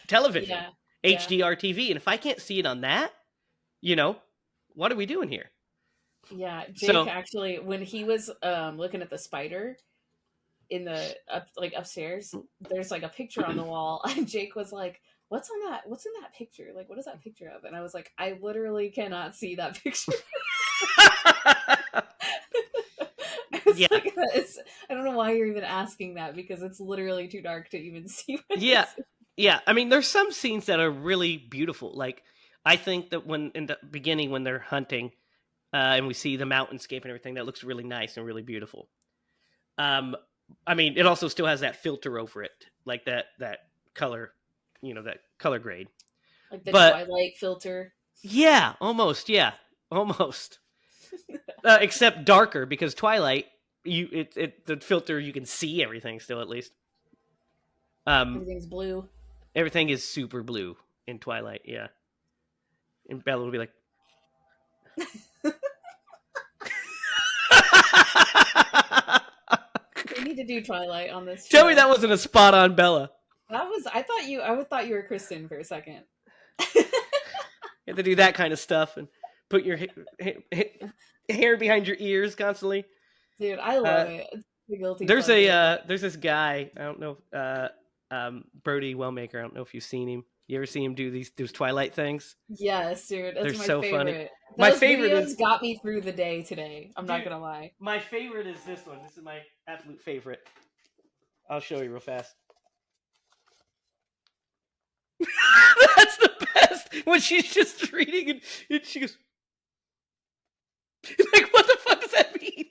television, HDR TV. And if I can't see it on that, what are we doing here? Yeah, Jake actually, when he was looking at the spider in the upstairs, there's like a picture on the wall, and Jake was like, what's in that picture? Like, what is that picture of? And I was like, I literally cannot see that picture. I don't know why you're even asking that, because it's literally too dark to even see what yeah. I mean, there's some scenes that are really beautiful. Like, I think that when in the beginning when they're hunting and we see the mountainscape and everything, that looks really nice and really beautiful. I mean, it also still has that filter over it, like that color, that color grade, like the Twilight filter. Yeah, almost. Except darker, because Twilight, the filter, you can see everything still, at least. Everything's blue. Everything is super blue in Twilight, yeah. And Bella will be like, we need to do Twilight on this show. Tell me that wasn't a spot on Bella. That was. I thought you. I thought you were Kristen for a second. You have to do that kind of stuff and put your hair behind your ears constantly. Dude, I love it. It's a guilty There's pleasure. there's this guy. I don't know. Brody Wellmaker. I don't know if you've seen him. You ever see him do those Twilight things? Yes, dude, They're that's my so funny. favorite. My Those favorite videos is got me through the day today. I'm not Dude. gonna lie. my favorite is this one. This is my absolute favorite. I'll show you real fast. That's the best when she's just reading and she goes, like, what the fuck does that mean?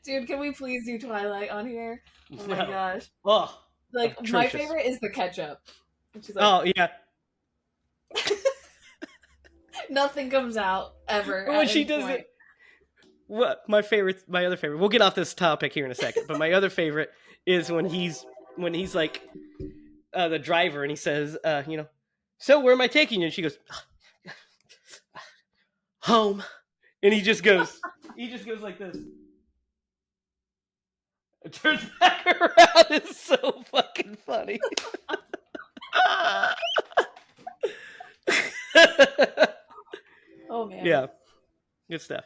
Dude, can we please do Twilight on here? Oh my No. gosh. Oh, Like, my atrocious. favorite is the ketchup. And she's like, Oh yeah. nothing comes out ever. When she does it. What my other favorite. We'll get off this topic here in a second, but my other favorite is when he's like the driver and he says, so where am I taking you? And she goes, home. And he just goes like this. It turns back around. It's so fucking funny. Oh man. Yeah. Good stuff.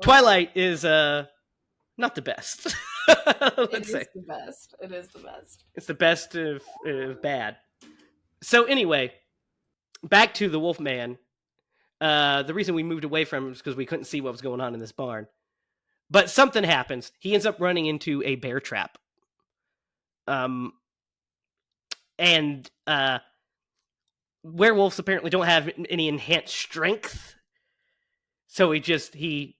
Twilight is not the best. Let's say. The best. It is the best. It's the best of bad. So anyway, back to the Wolfman. The reason we moved away from him is because we couldn't see what was going on in this barn. But something happens. He ends up running into a bear trap. And werewolves apparently don't have any enhanced strength. So Lee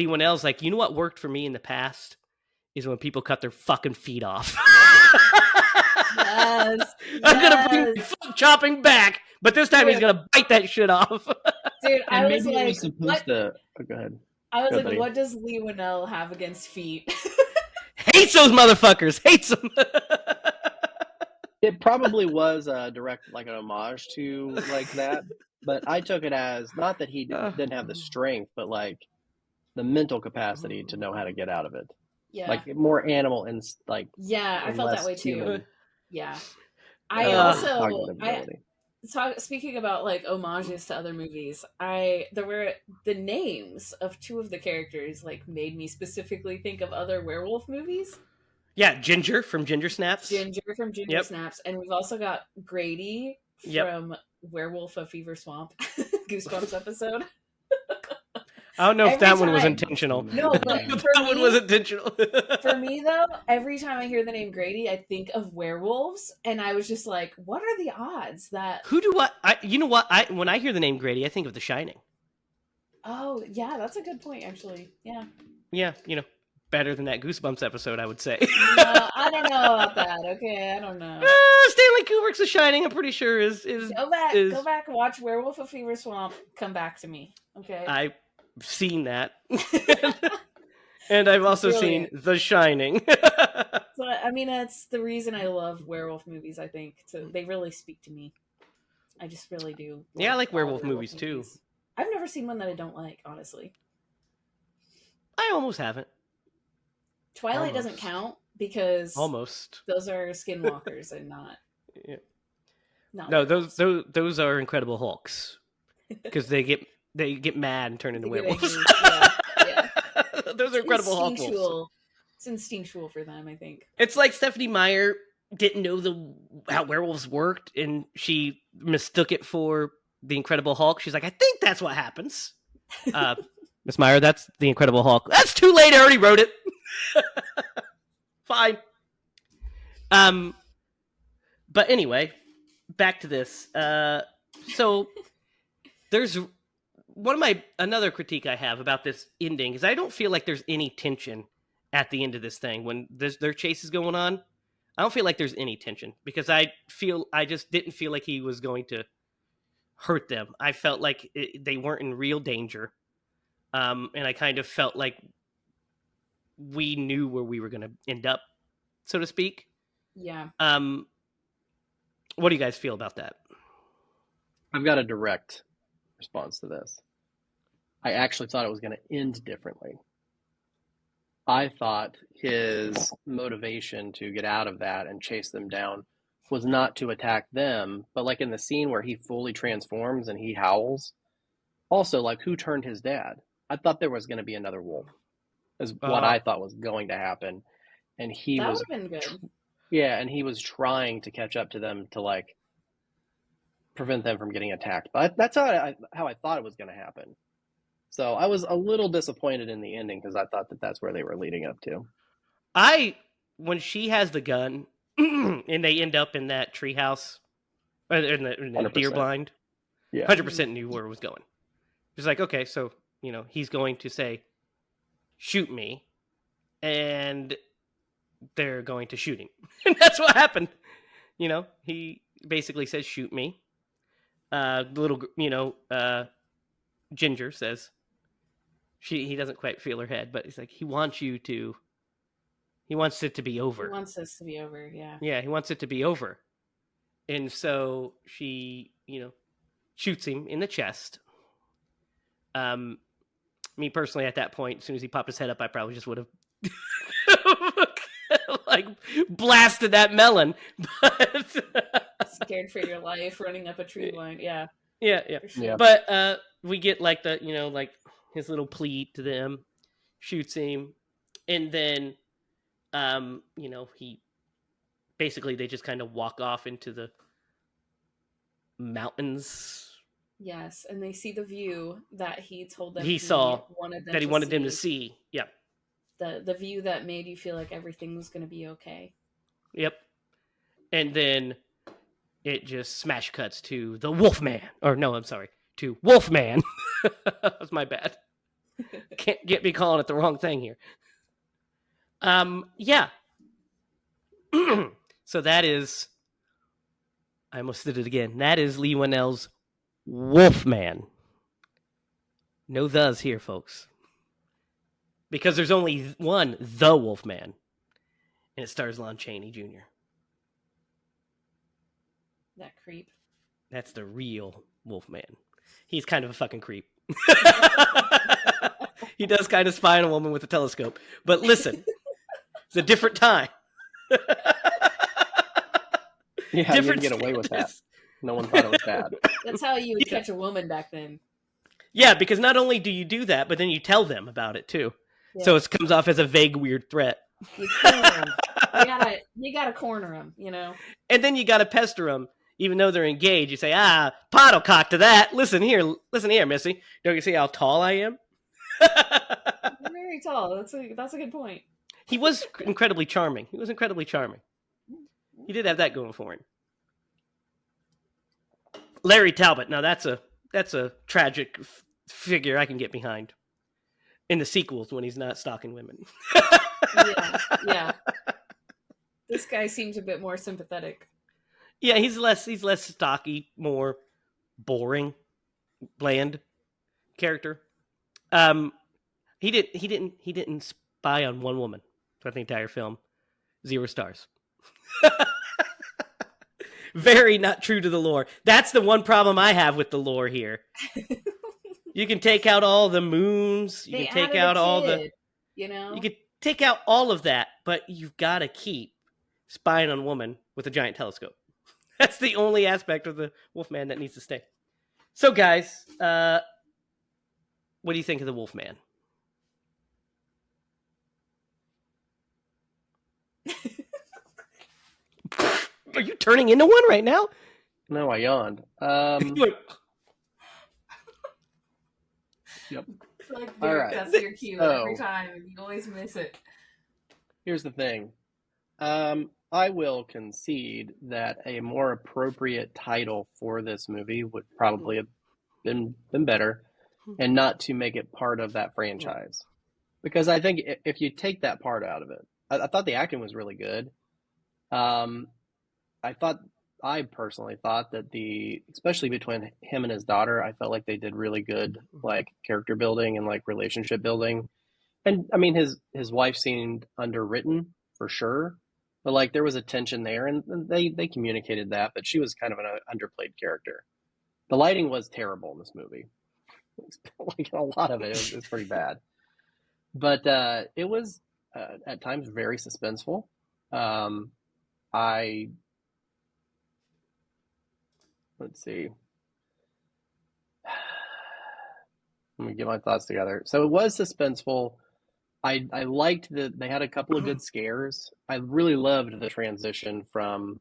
Winnell's like, you know what worked for me in the past is when people cut their fucking feet off. Yes. I'm gonna bring my foot chopping back, but this time he's gonna bite that shit off. Dude, I was maybe it like, was supposed to. Oh, go ahead. I was Go, like, buddy. what does Lee Winnell have against feet? Hates those motherfuckers. Hates them. It probably was a direct, like an homage to like that, but I took it as not that he didn't have the strength, but like the mental capacity to know how to get out of it. Yeah. Like more animal and like. Yeah, I felt that way too. Human. Yeah. I cognitive ability. Speaking about like homages to other movies, there were the names of two of the characters like made me specifically think of other werewolf movies. Yeah, Ginger from Ginger Snaps. Ginger from Ginger Snaps, and we've also got Grady from Werewolf of Fever Swamp, Goosebumps episode. I don't know if that one was intentional. No, but that one was intentional. For me, though, every time I hear the name Grady, I think of werewolves, and I was just like, "What are the odds that?" Who do you know what? When I hear the name Grady, I think of The Shining. Oh, yeah, that's a good point, actually. Yeah. Yeah, better than that Goosebumps episode, I would say. No, I don't know about that. Okay, I don't know. Stanley Kubrick's The Shining, I'm pretty sure is go back, watch Werewolf of Fever Swamp. Come back to me, okay? I've seen that, and I've also seen The Shining. So I mean, that's the reason I love werewolf movies. I think they really speak to me. I just really do. Yeah, I like werewolf movies too. I've never seen one that I don't like, honestly. I almost haven't. Twilight doesn't count because almost those are skinwalkers and not. Yeah. Not no, those are Incredible Hulks because they get mad and turn into werewolves. Yeah. Those are Incredible Hulks. It's instinctual for them, I think. It's like Stephenie Meyer didn't know how werewolves worked, and she mistook it for the Incredible Hulk. She's like, I think that's what happens. Miss Meyer, that's the Incredible Hulk. That's too late. I already wrote it. Fine. But anyway, back to this. So there's another critique I have about this ending is I don't feel like there's any tension at the end of this thing when their chase is going on. I don't feel like there's any tension because I just didn't feel like he was going to hurt them. I felt like they weren't in real danger. And I kind of felt like we knew where we were going to end up, so to speak. Yeah. What do you guys feel about that? I've got a direct response to this. I actually thought it was going to end differently. I thought his motivation to get out of that and chase them down was not to attack them, but like in the scene where he fully transforms and he howls. Also, like who turned his dad? I thought there was going to be another wolf, is what I Oh, thought was going to happen, and he That would was, have been good. yeah, and he was trying to catch up to them to like prevent them from getting attacked. But that's how I thought it was going to happen. So I was a little disappointed in the ending because I thought that that's where they were leading up to. I when she has the gun and they end up in that treehouse or in the deer 100%. blind, Yeah. 100% knew where it was going. It's like, okay, so he's going to say, "Shoot me," and they're going to shoot him, and that's what happened. He basically says, "Shoot me." The little, Ginger says he doesn't quite feel her head, but he's like, he wants it to be He over. wants this to be over, yeah. Yeah, he wants it to be over. And so she, shoots him in the chest. Me personally, at that point, as soon as he popped his head up, I probably just would have like blasted that melon. But Scared for your life, running up a tree line. Yeah, yeah. for sure. Yeah. But we get like the, like his little plea to them, shoots him, and then, he basically they just kind of walk off into the mountains. Yes, and they see the view that he told them He saw wanted them that he to wanted them to see. see. Yeah. The view that made you feel like everything was going to be okay. Yep. And then it just smash cuts to the Wolfman. Or no, I'm sorry, to Wolfman. That's my bad. Can't get me calling it the wrong thing here. Yeah. So that is, I almost did it again. That is Lee Winnell's Wolfman. No thes here, folks. Because there's only one, the Wolfman. And it stars Lon Chaney Jr. That creep. That's the real Wolfman. He's kind of a fucking creep. He does kind of spy on a woman with a telescope. But listen, it's a different time. Yeah, you didn't get away with that. No one thought it was bad. That's how you would catch a woman back then. Yeah, because not only do you do that, but then you tell them about it too. Yeah. So it comes off as a vague, weird threat. You corner them. You gotta corner them, And then you gotta pester them, even though they're engaged. You say, pottlecock to that. Listen here, missy. Don't you see how tall I am? You're very tall. That's a good point. He was incredibly charming. He did have that going for him. Larry Talbot. Now that's a tragic figure I can get behind. In the sequels when he's not stalking women. Yeah. This guy seems a bit more sympathetic. Yeah, he's less stocky, more boring, bland character. He didn't spy on one woman throughout the entire film. 0 stars. Very not true to the lore. That's the one problem I have with the lore here. You can take out all the moons. You can take out all the. You could take out all of that, but you've got to keep spying on a woman with a giant telescope. That's the only aspect of the Wolfman that needs to stay. So, guys, what do you think of the Wolfman? Are you turning into one right now? No, I yawned. Yep. It's like All right. that's your cue every time, and you always miss it. Here's the thing. I will concede that a more appropriate title for this movie would probably have been better, and not to make it part of that franchise. Because I think if you take that part out of it, I thought the acting was really good. I personally thought that especially between him and his daughter, I felt like they did really good, like character building and like relationship building. And I mean, his wife seemed underwritten for sure, but like there was a tension there, and they communicated that. But she was kind of an underplayed character. The lighting was terrible in this movie. Like a lot of it was pretty bad. But it was at times very suspenseful. I let's see. Let me get my thoughts together. So it was suspenseful. I liked that they had a couple of good scares. I really loved the transition from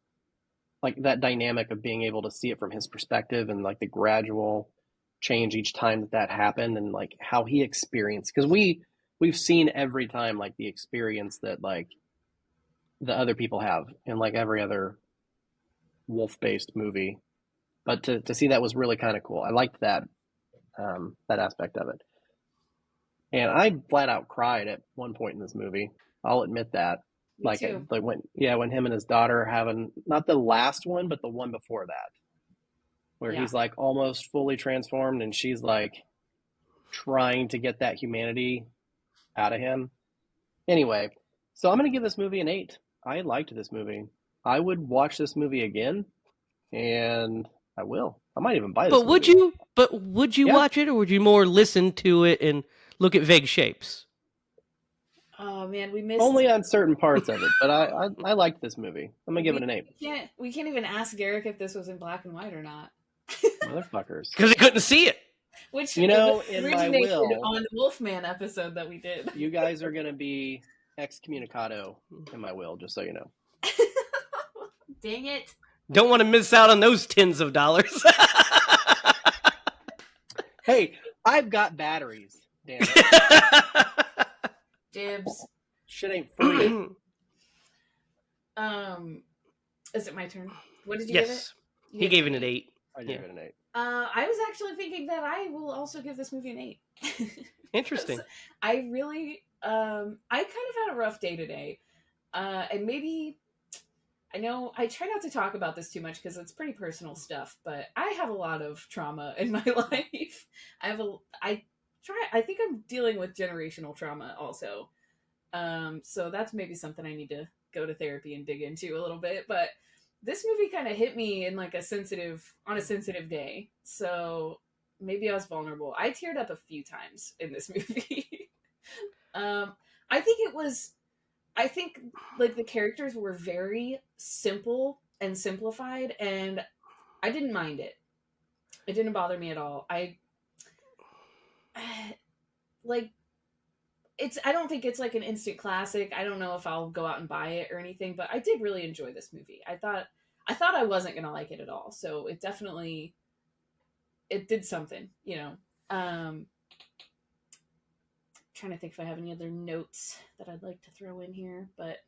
like that dynamic of being able to see it from his perspective and like the gradual change each time that happened and like how he experienced because we've seen every time like the experience that like the other people have in like every other wolf based movie. But to see that was really kind of cool. I liked that aspect of it. And I flat out cried at one point in this movie. I'll admit that. Me too. Like when him and his daughter are having not the last one, but the one before that, where Yeah. he's like almost fully transformed and she's like trying to get that humanity out of him. Anyway, so I'm gonna give this movie an 8. I liked this movie. I would watch this movie again, and I will. I might even buy this But would movie. you? But would you Yeah. watch it, or would you more listen to it and look at vague shapes? Oh man, we missed. Only on certain parts of it, but I liked this movie. I'm gonna give it an 8. We can't even ask Derek if this was in black and white or not. Motherfuckers. Because he couldn't see it. Which You know, in my originated will, on the Wolfman episode that we did. you guys are gonna be excommunicado in my will, just so you know. Dang it. Don't want to miss out on those tens of dollars. Hey, I've got batteries. Damn it. Dibs. Shit ain't free. Is it my turn? What did you give it? Yes, he gave it an 8. I gave it an 8. I was actually thinking that I will also give this movie an 8. Interesting. I really, I kind of had a rough day today. And maybe, I know I try not to talk about this too much because it's pretty personal stuff, but I have a lot of trauma in my life. I think I'm dealing with generational trauma also. So that's maybe something I need to go to therapy and dig into a little bit, but this movie kind of hit me in like on a sensitive day. So maybe I was vulnerable. I teared up a few times in this movie. I think like the characters were very simple and simplified, and I didn't mind it. It didn't bother me at all. I don't think it's like an instant classic. I don't know if I'll go out and buy it or anything, but I did really enjoy this movie. I thought I wasn't going to like it at all. So it definitely did something, you know. Trying to think if I have any other notes that I'd like to throw in here, but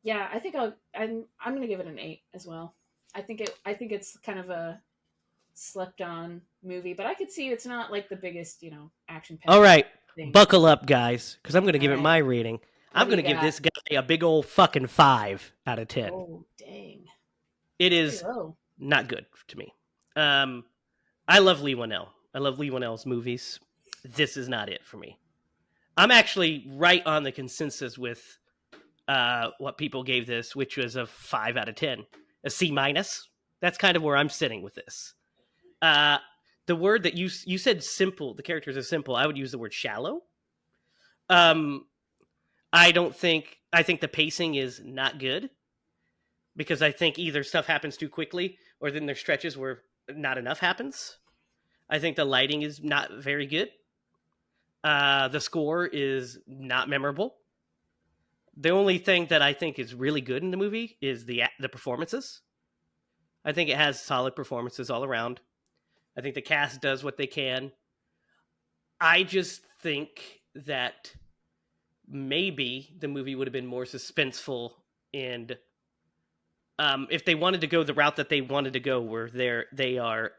yeah, I think I'm going to give it an 8 as well. I think it's kind of a slept on movie, but I could see it's not like the biggest, you know, action packed. All right, thing. buckle up, guys, because I'm going to give it right. my rating. I'm What do going to you give got? this guy a big old fucking 5 out of 10. Oh, dang. It is Pretty low. not good to me. I love Lee Winnell. I love Lee Winnell's movies. This is not it for me. I'm actually right on the consensus with what people gave this, which was a 5 out of 10, a C minus. That's kind of where I'm sitting with this. The word that you said simple, the characters are simple. I would use the word shallow. I think the pacing is not good because I think either stuff happens too quickly or then there's stretches where not enough happens. I think the lighting is not very good. The score is not memorable. The only thing that I think is really good in the movie is the performances. I think it has solid performances all around. I think the cast does what they can. I just think that maybe the movie would have been more suspenseful, and if they wanted to go the route that they wanted to go, where they are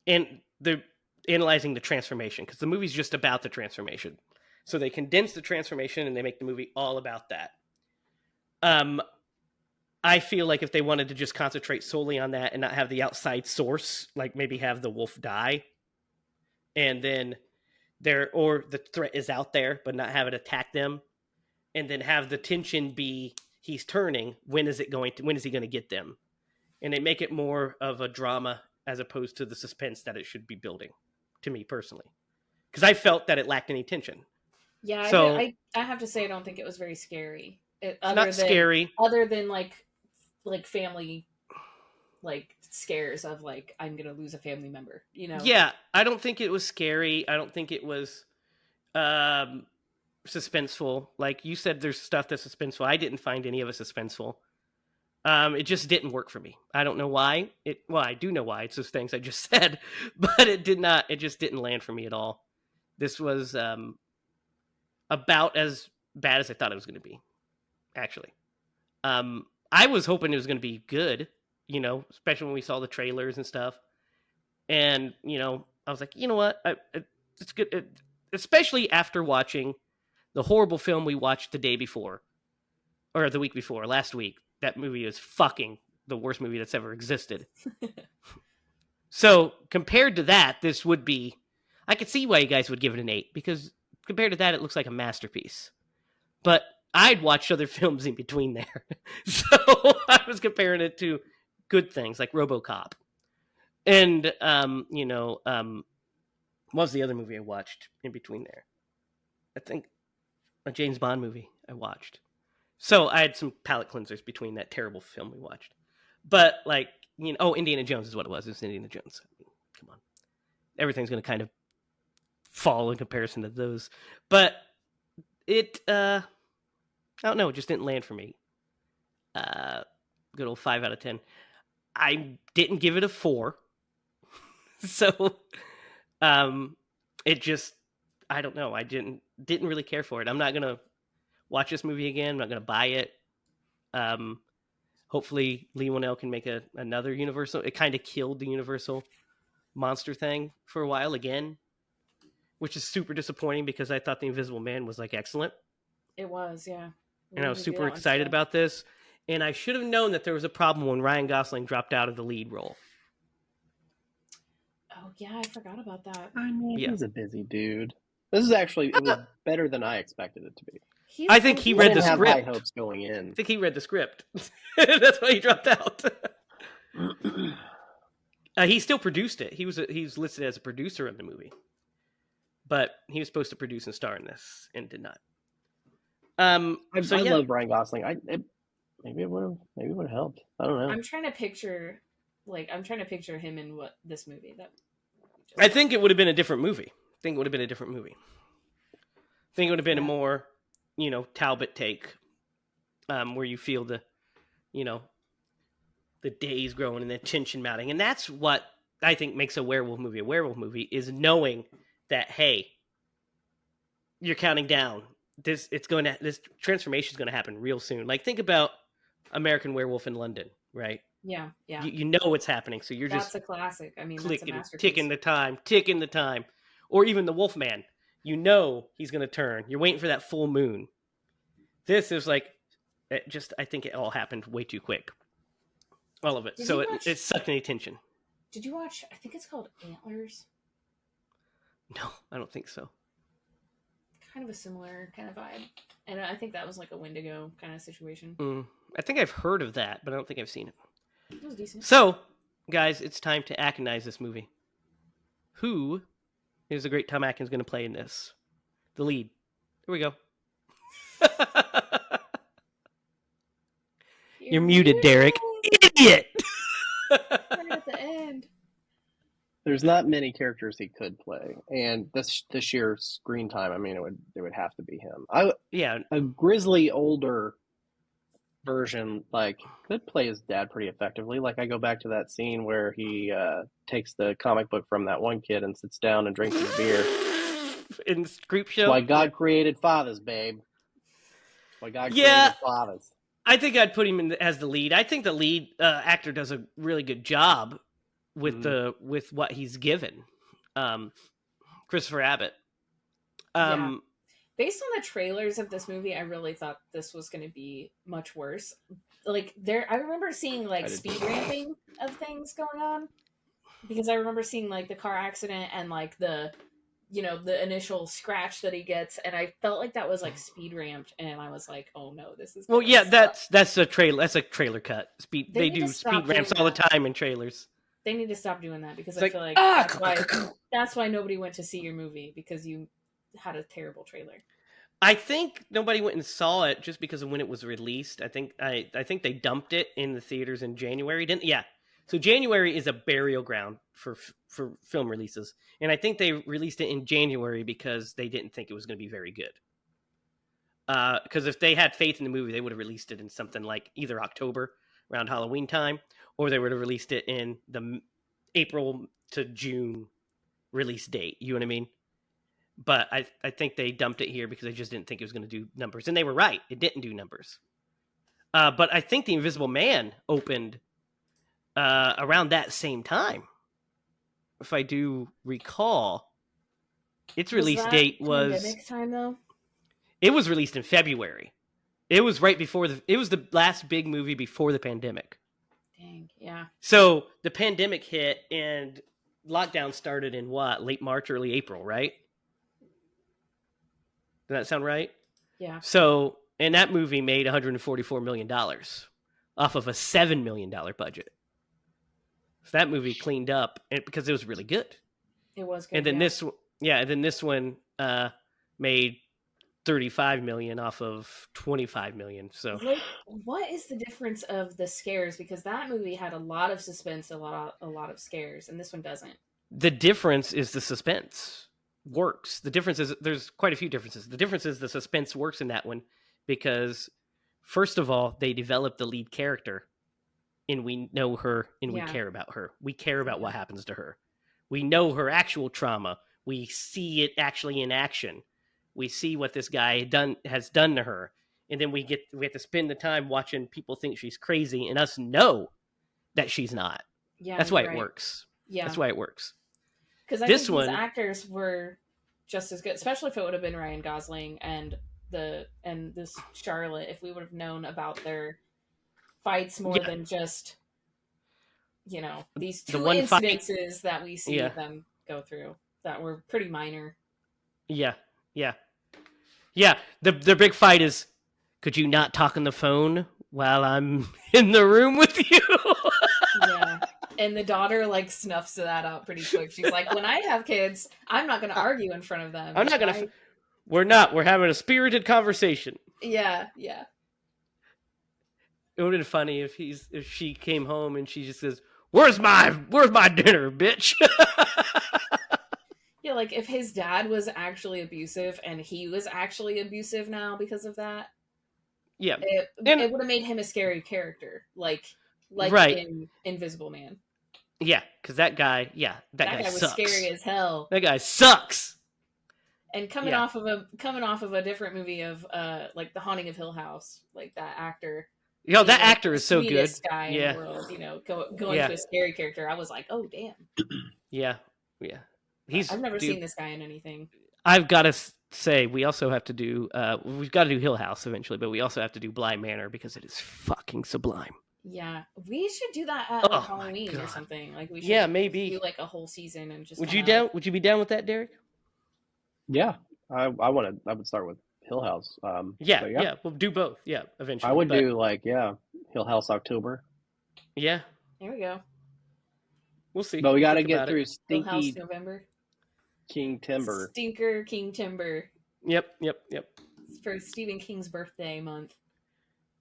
and they're analyzing the transformation, because the movie's just about the transformation. So they condense the transformation and they make the movie all about that. I feel like if they wanted to just concentrate solely on that and not have the outside source, like maybe have the wolf die, and then the threat is out there, but not have it attack them, and then have the tension be he's turning. When is he going to get them? And they make it more of a drama as opposed to the suspense that it should be building, to me personally, because I felt that it lacked any tension. Yeah, So I have to say I don't think it was very scary. it's not scary. Other than like family like scares of like I'm gonna lose a family member, you know. Yeah, I don't think it was scary. I don't think it was um, suspenseful. Like you said, there's stuff that's suspenseful. I didn't find any of it suspenseful. It just didn't work for me. I don't know why. Well, I do know why. It's those things I just said, but it did not. It just didn't land for me at all. This was about as bad as I thought it was going to be. Actually, I was hoping it was going to be good. You know, especially when we saw the trailers and stuff. And I was like, you know what? It's good, especially after watching the horrible film we watched the day before, or the week before, last week. That movie is fucking the worst movie that's ever existed. So compared to that, this would be. I could see why you guys would give it an 8 because compared to that, it looks like a masterpiece. But I'd watched other films in between there, so I was comparing it to good things like RoboCop. And what was the other movie I watched in between there? I think a James Bond movie I watched. So I had some palate cleansers between that terrible film we watched. But Indiana Jones is what it was. It was Indiana Jones. I mean, come on, everything's going to kind of fall in comparison to those. But it, I don't know, it just didn't land for me. Good old 5 out of 10. I didn't give it a 4. So it just, I don't know, I didn't really care for it. I'm not gonna watch this movie again. I'm not gonna buy it. Hopefully Lee Whannell can make another Universal. It kind of killed the Universal monster thing for a while again, which is super disappointing because I thought The Invisible Man was like excellent. It was, yeah. And I was super excited about this. And I should have known that there was a problem when Ryan Gosling dropped out of the lead role. Oh yeah, I forgot about that. I mean, he's a busy dude. This is actually, it was better than I expected it to be. I think he read the script. Have high hopes going in. I think he read the script. That's why he dropped out. He still produced it. He's listed as a producer in the movie, but he was supposed to produce and star in this and did not. I love Ryan Gosling. Maybe it would have helped. I don't know. I'm trying to picture him in this movie. I think it would have been a different movie. I think it would have been a more, Talbot take, where you feel the days growing and the tension mounting. And that's what I think makes a werewolf movie. A werewolf movie is knowing that, hey, you're counting down. This transformation is going to happen real soon. Like, think about American Werewolf in London, right? Yeah. You know what's happening, so that's a classic. I mean, clicking, that's a ticking the time. Or even the Wolfman. You know he's going to turn. You're waiting for that full moon. This is like, I think it all happened way too quick. All of it. So it sucked any tension. Did you watch, I think it's called Antlers? No, I don't think so. Kind of a similar kind of vibe. And I think that was like a Wendigo kind of situation. I think I've heard of that, but I don't think I've seen it. It was decent. So, guys, it's time to Atkinize this movie. Who is the great Tom Atkins going to play in this? The lead. Here we go. You're muted, Derek. Idiot! Right at the end. There's not many characters he could play, and this sheer screen time. I mean, it would have to be him. A grizzly older version could play his dad pretty effectively. Like, I go back to that scene where he takes the comic book from that one kid and sits down and drinks his beer. In the Creep Show? That's why God created fathers, babe. That's why God created fathers. I think I'd put him in as the lead. I think the lead actor does a really good job with with what he's given. Christopher Abbott. Based on the trailers of this movie, I really thought this was going to be much worse. Like, I remember seeing speed ramping of things going on, because I remember seeing the car accident and the initial scratch that he gets, and I felt like that was speed ramped, and I was like, oh no, this is that's a trailer. That's a trailer cut. They do speed ramps all the time in trailers. They need to stop doing that, because I feel that's why nobody went to see your movie, because you had a terrible trailer. I think nobody went and saw it just because of when it was released. I think they dumped it in the theaters in January. Didn't Yeah. So January is a burial ground for film releases, and I think they released it in January because they didn't think it was going to be very good. Because if they had faith in the movie, they would have released it in something like either October around Halloween time, or they would have released it in the April to June release date. You know what I mean? But I think they dumped it here because they just didn't think it was going to do numbers, and they were right. It didn't do numbers. But I think The Invisible Man opened around that same time, if I do recall. Its release date was pandemic time though. It was released in February. It was right before it was the last big movie before the pandemic. Dang, yeah. So the pandemic hit and lockdown started in what? Late March, early April, right? Does that sound right? Yeah. So, and that movie made $144 million off of a $7 million budget. So that movie cleaned up because it was really good. It was good. And then this one made 35 million off of 25 million. So like, what is the difference of the scares? Because that movie had a lot of suspense, a lot of scares, and this one doesn't. The difference is the suspense works. The difference is there's quite a few differences. The difference is the suspense works in that one because, first of all, they develop the lead character, and we know her, and we care about her. We care about what happens to her. We know her actual trauma. We see it actually in action. We see what this guy has done to her, and then we have to spend the time watching people think she's crazy, and us know that she's not. Yeah, that's why it works. Yeah, that's why it works. Because I think these actors were just as good, especially if it would have been Ryan Gosling and this Charlotte. If we would have known about their fights more than just these two incidences that we see them go through that were pretty minor. Yeah. Their big fight is, could you not talk on the phone while I'm in the room with you? Yeah. And the daughter snuffs that out pretty quick. She's like, when I have kids, I'm not going to argue in front of them. I'm not going to. We're not. We're having a spirited conversation. Yeah. It would have been funny if she came home and she just says, "Where's my dinner, bitch?" Yeah, if his dad was actually abusive and he was actually abusive now because of that. Yeah. It would have made him a scary character, like in Invisible Man. Yeah, because that guy was sucks. Scary as hell. That guy sucks. And coming off of a different movie of The Haunting of Hill House, that actor. That actor is so good. Guy in the world, going to a scary character. I was like, oh damn. Yeah. I've never seen this guy in anything. I've got to say, we also have to do. We've got to do Hill House eventually, but we also have to do Bly Manor because it is fucking sublime. Yeah, we should do that at Halloween or something. We should maybe do a whole season and just. Would you be down with that, Derek? Yeah, I would start with Hill House. Yeah, we'll do both. Yeah, eventually. I would do Hill House October. Yeah, there we go. We'll see. But we got to get through Stinky Hill House November. King Timber. Stinker King Timber. Yep. For Stephen King's birthday month.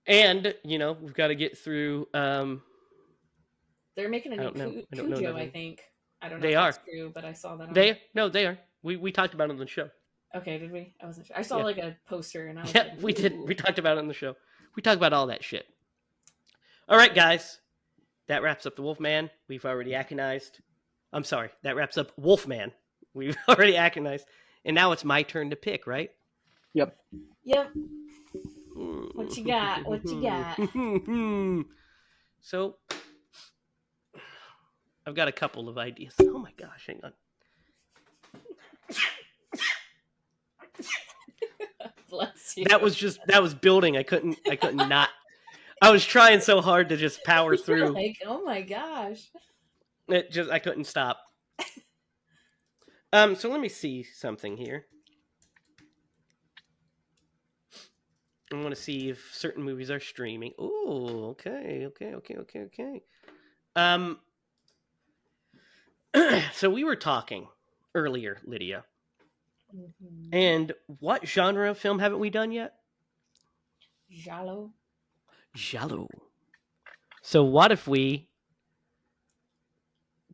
And, we've got to get through... They're making a new Cujo, I think. I don't know if that's true, but I saw that on... They are. We talked about it on the show. Okay, did we? I wasn't sure. I saw a poster and I was we did. We talked about it on the show. We talked about all that shit. All right, guys. That wraps up the Wolfman. We've already agonized. I'm sorry. That wraps up Wolfman. We've already agonized. And now it's my turn to pick, right? Yep. What you got? So, I've got a couple of ideas. Oh my gosh, hang on. Bless you. That was building. I couldn't not. I was trying so hard to just power through. Oh my gosh. I couldn't stop. So let me see something here. I want to see if certain movies are streaming. Oh, okay. So we were talking earlier, Lydia, Mhm. And what genre of film haven't we done yet? Giallo. Giallo. So what if we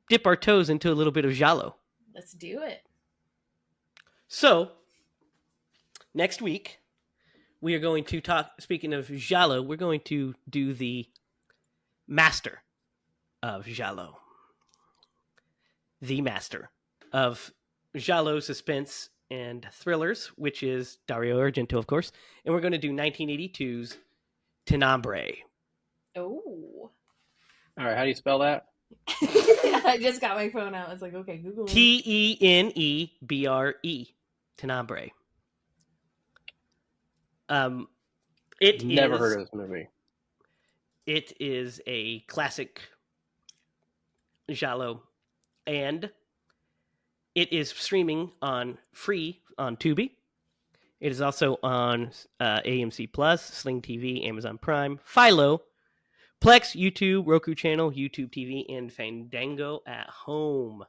dip our toes into a little bit of Giallo? Let's do it. So next week we are going to talk. Speaking of Giallo, we're going to do the master of Giallo, the master of Giallo suspense and thrillers, which is Dario Argento, of course. And we're going to do 1982's Tenebrae. Oh. All right, how do you spell that? I just got my phone out. It's like, okay, Google. Tenebre. Tenebrae. It Never is. heard of this movie. It is a classic Giallo, and it is streaming on free on Tubi. It is also on AMC Plus, Sling TV, Amazon Prime, Philo, Plex, YouTube, Roku channel, YouTube TV, and Fandango at home.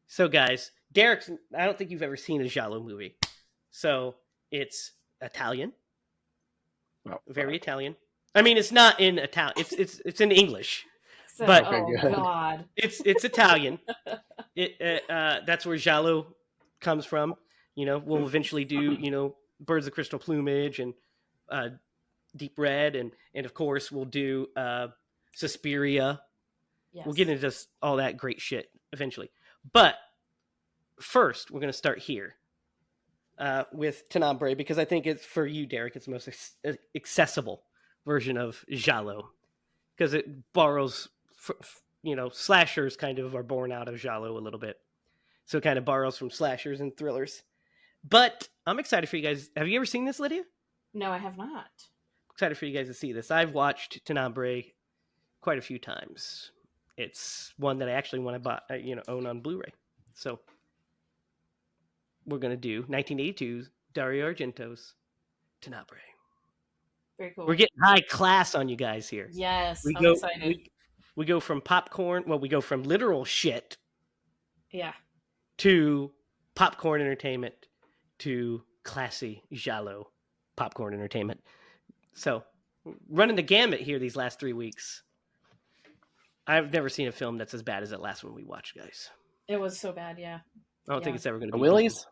So, guys, Derek, I don't think you've ever seen a Giallo movie. So it's Italian, very Italian. I mean, it's not in Italian. It's in English, So, but Okay, oh good. God. it's Italian. That's where Giallo comes from. You know, we'll eventually do Birds of Crystal Plumage and Deep Red, and of course we'll do Suspiria. Yes. We'll get into all that great shit eventually. But first, we're going to start here with Tenebrae, because I think it's, for you, Derek, it's the most accessible version of Giallo, because it borrows, slashers kind of are born out of Giallo a little bit. So it kind of borrows from slashers and thrillers. But I'm excited for you guys. Have you ever seen this, Lydia? No, I have not. Excited for you guys to see this. I've watched Tenebrae quite a few times. It's one that I actually want to buy, own on Blu-ray. So we're going to do 1982's Dario Argento's Tenebrae. Very cool. We're getting high class on you guys here. Yes, We I'm go, excited. we go from popcorn. Well, we go from literal shit Yeah. to popcorn entertainment to classy Giallo popcorn entertainment. So, running the gamut here these last 3 weeks. I've never seen a film that's as bad as that last one we watched, guys. It was so bad, yeah. I don't think it's ever going to The be Willies?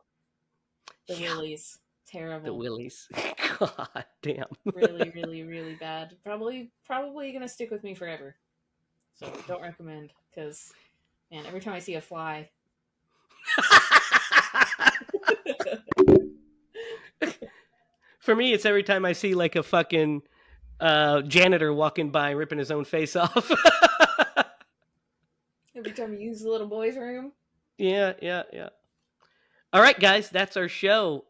The Yeah. Willies. Terrible. The Willies. God damn. Really, really, really bad. Probably gonna stick with me forever. So don't recommend, because man, every time I see a fly. For me, it's every time I see like a fucking janitor walking by ripping his own face off. Every time you use the little boy's room. Yeah. All right, guys, that's our show.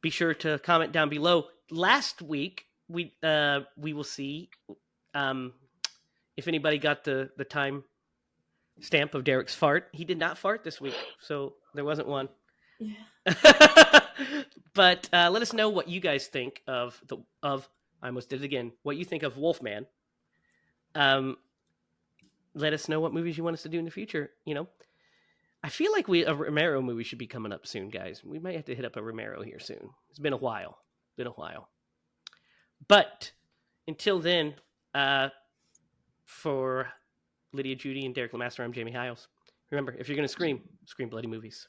Be sure to comment down below. Last week, we will see if anybody got the time stamp of Derek's fart. He did not fart this week, so there wasn't one. Yeah. But let us know what you guys think of I almost did it again. What you think of Wolfman? Let us know what movies you want us to do in the future. I feel like a Romero movie should be coming up soon, guys. We might have to hit up a Romero here soon. It's been a while. But until then, for Lydia Judy and Derek Lemaster, I'm Jamie Hiles. Remember, if you're going to scream bloody movies.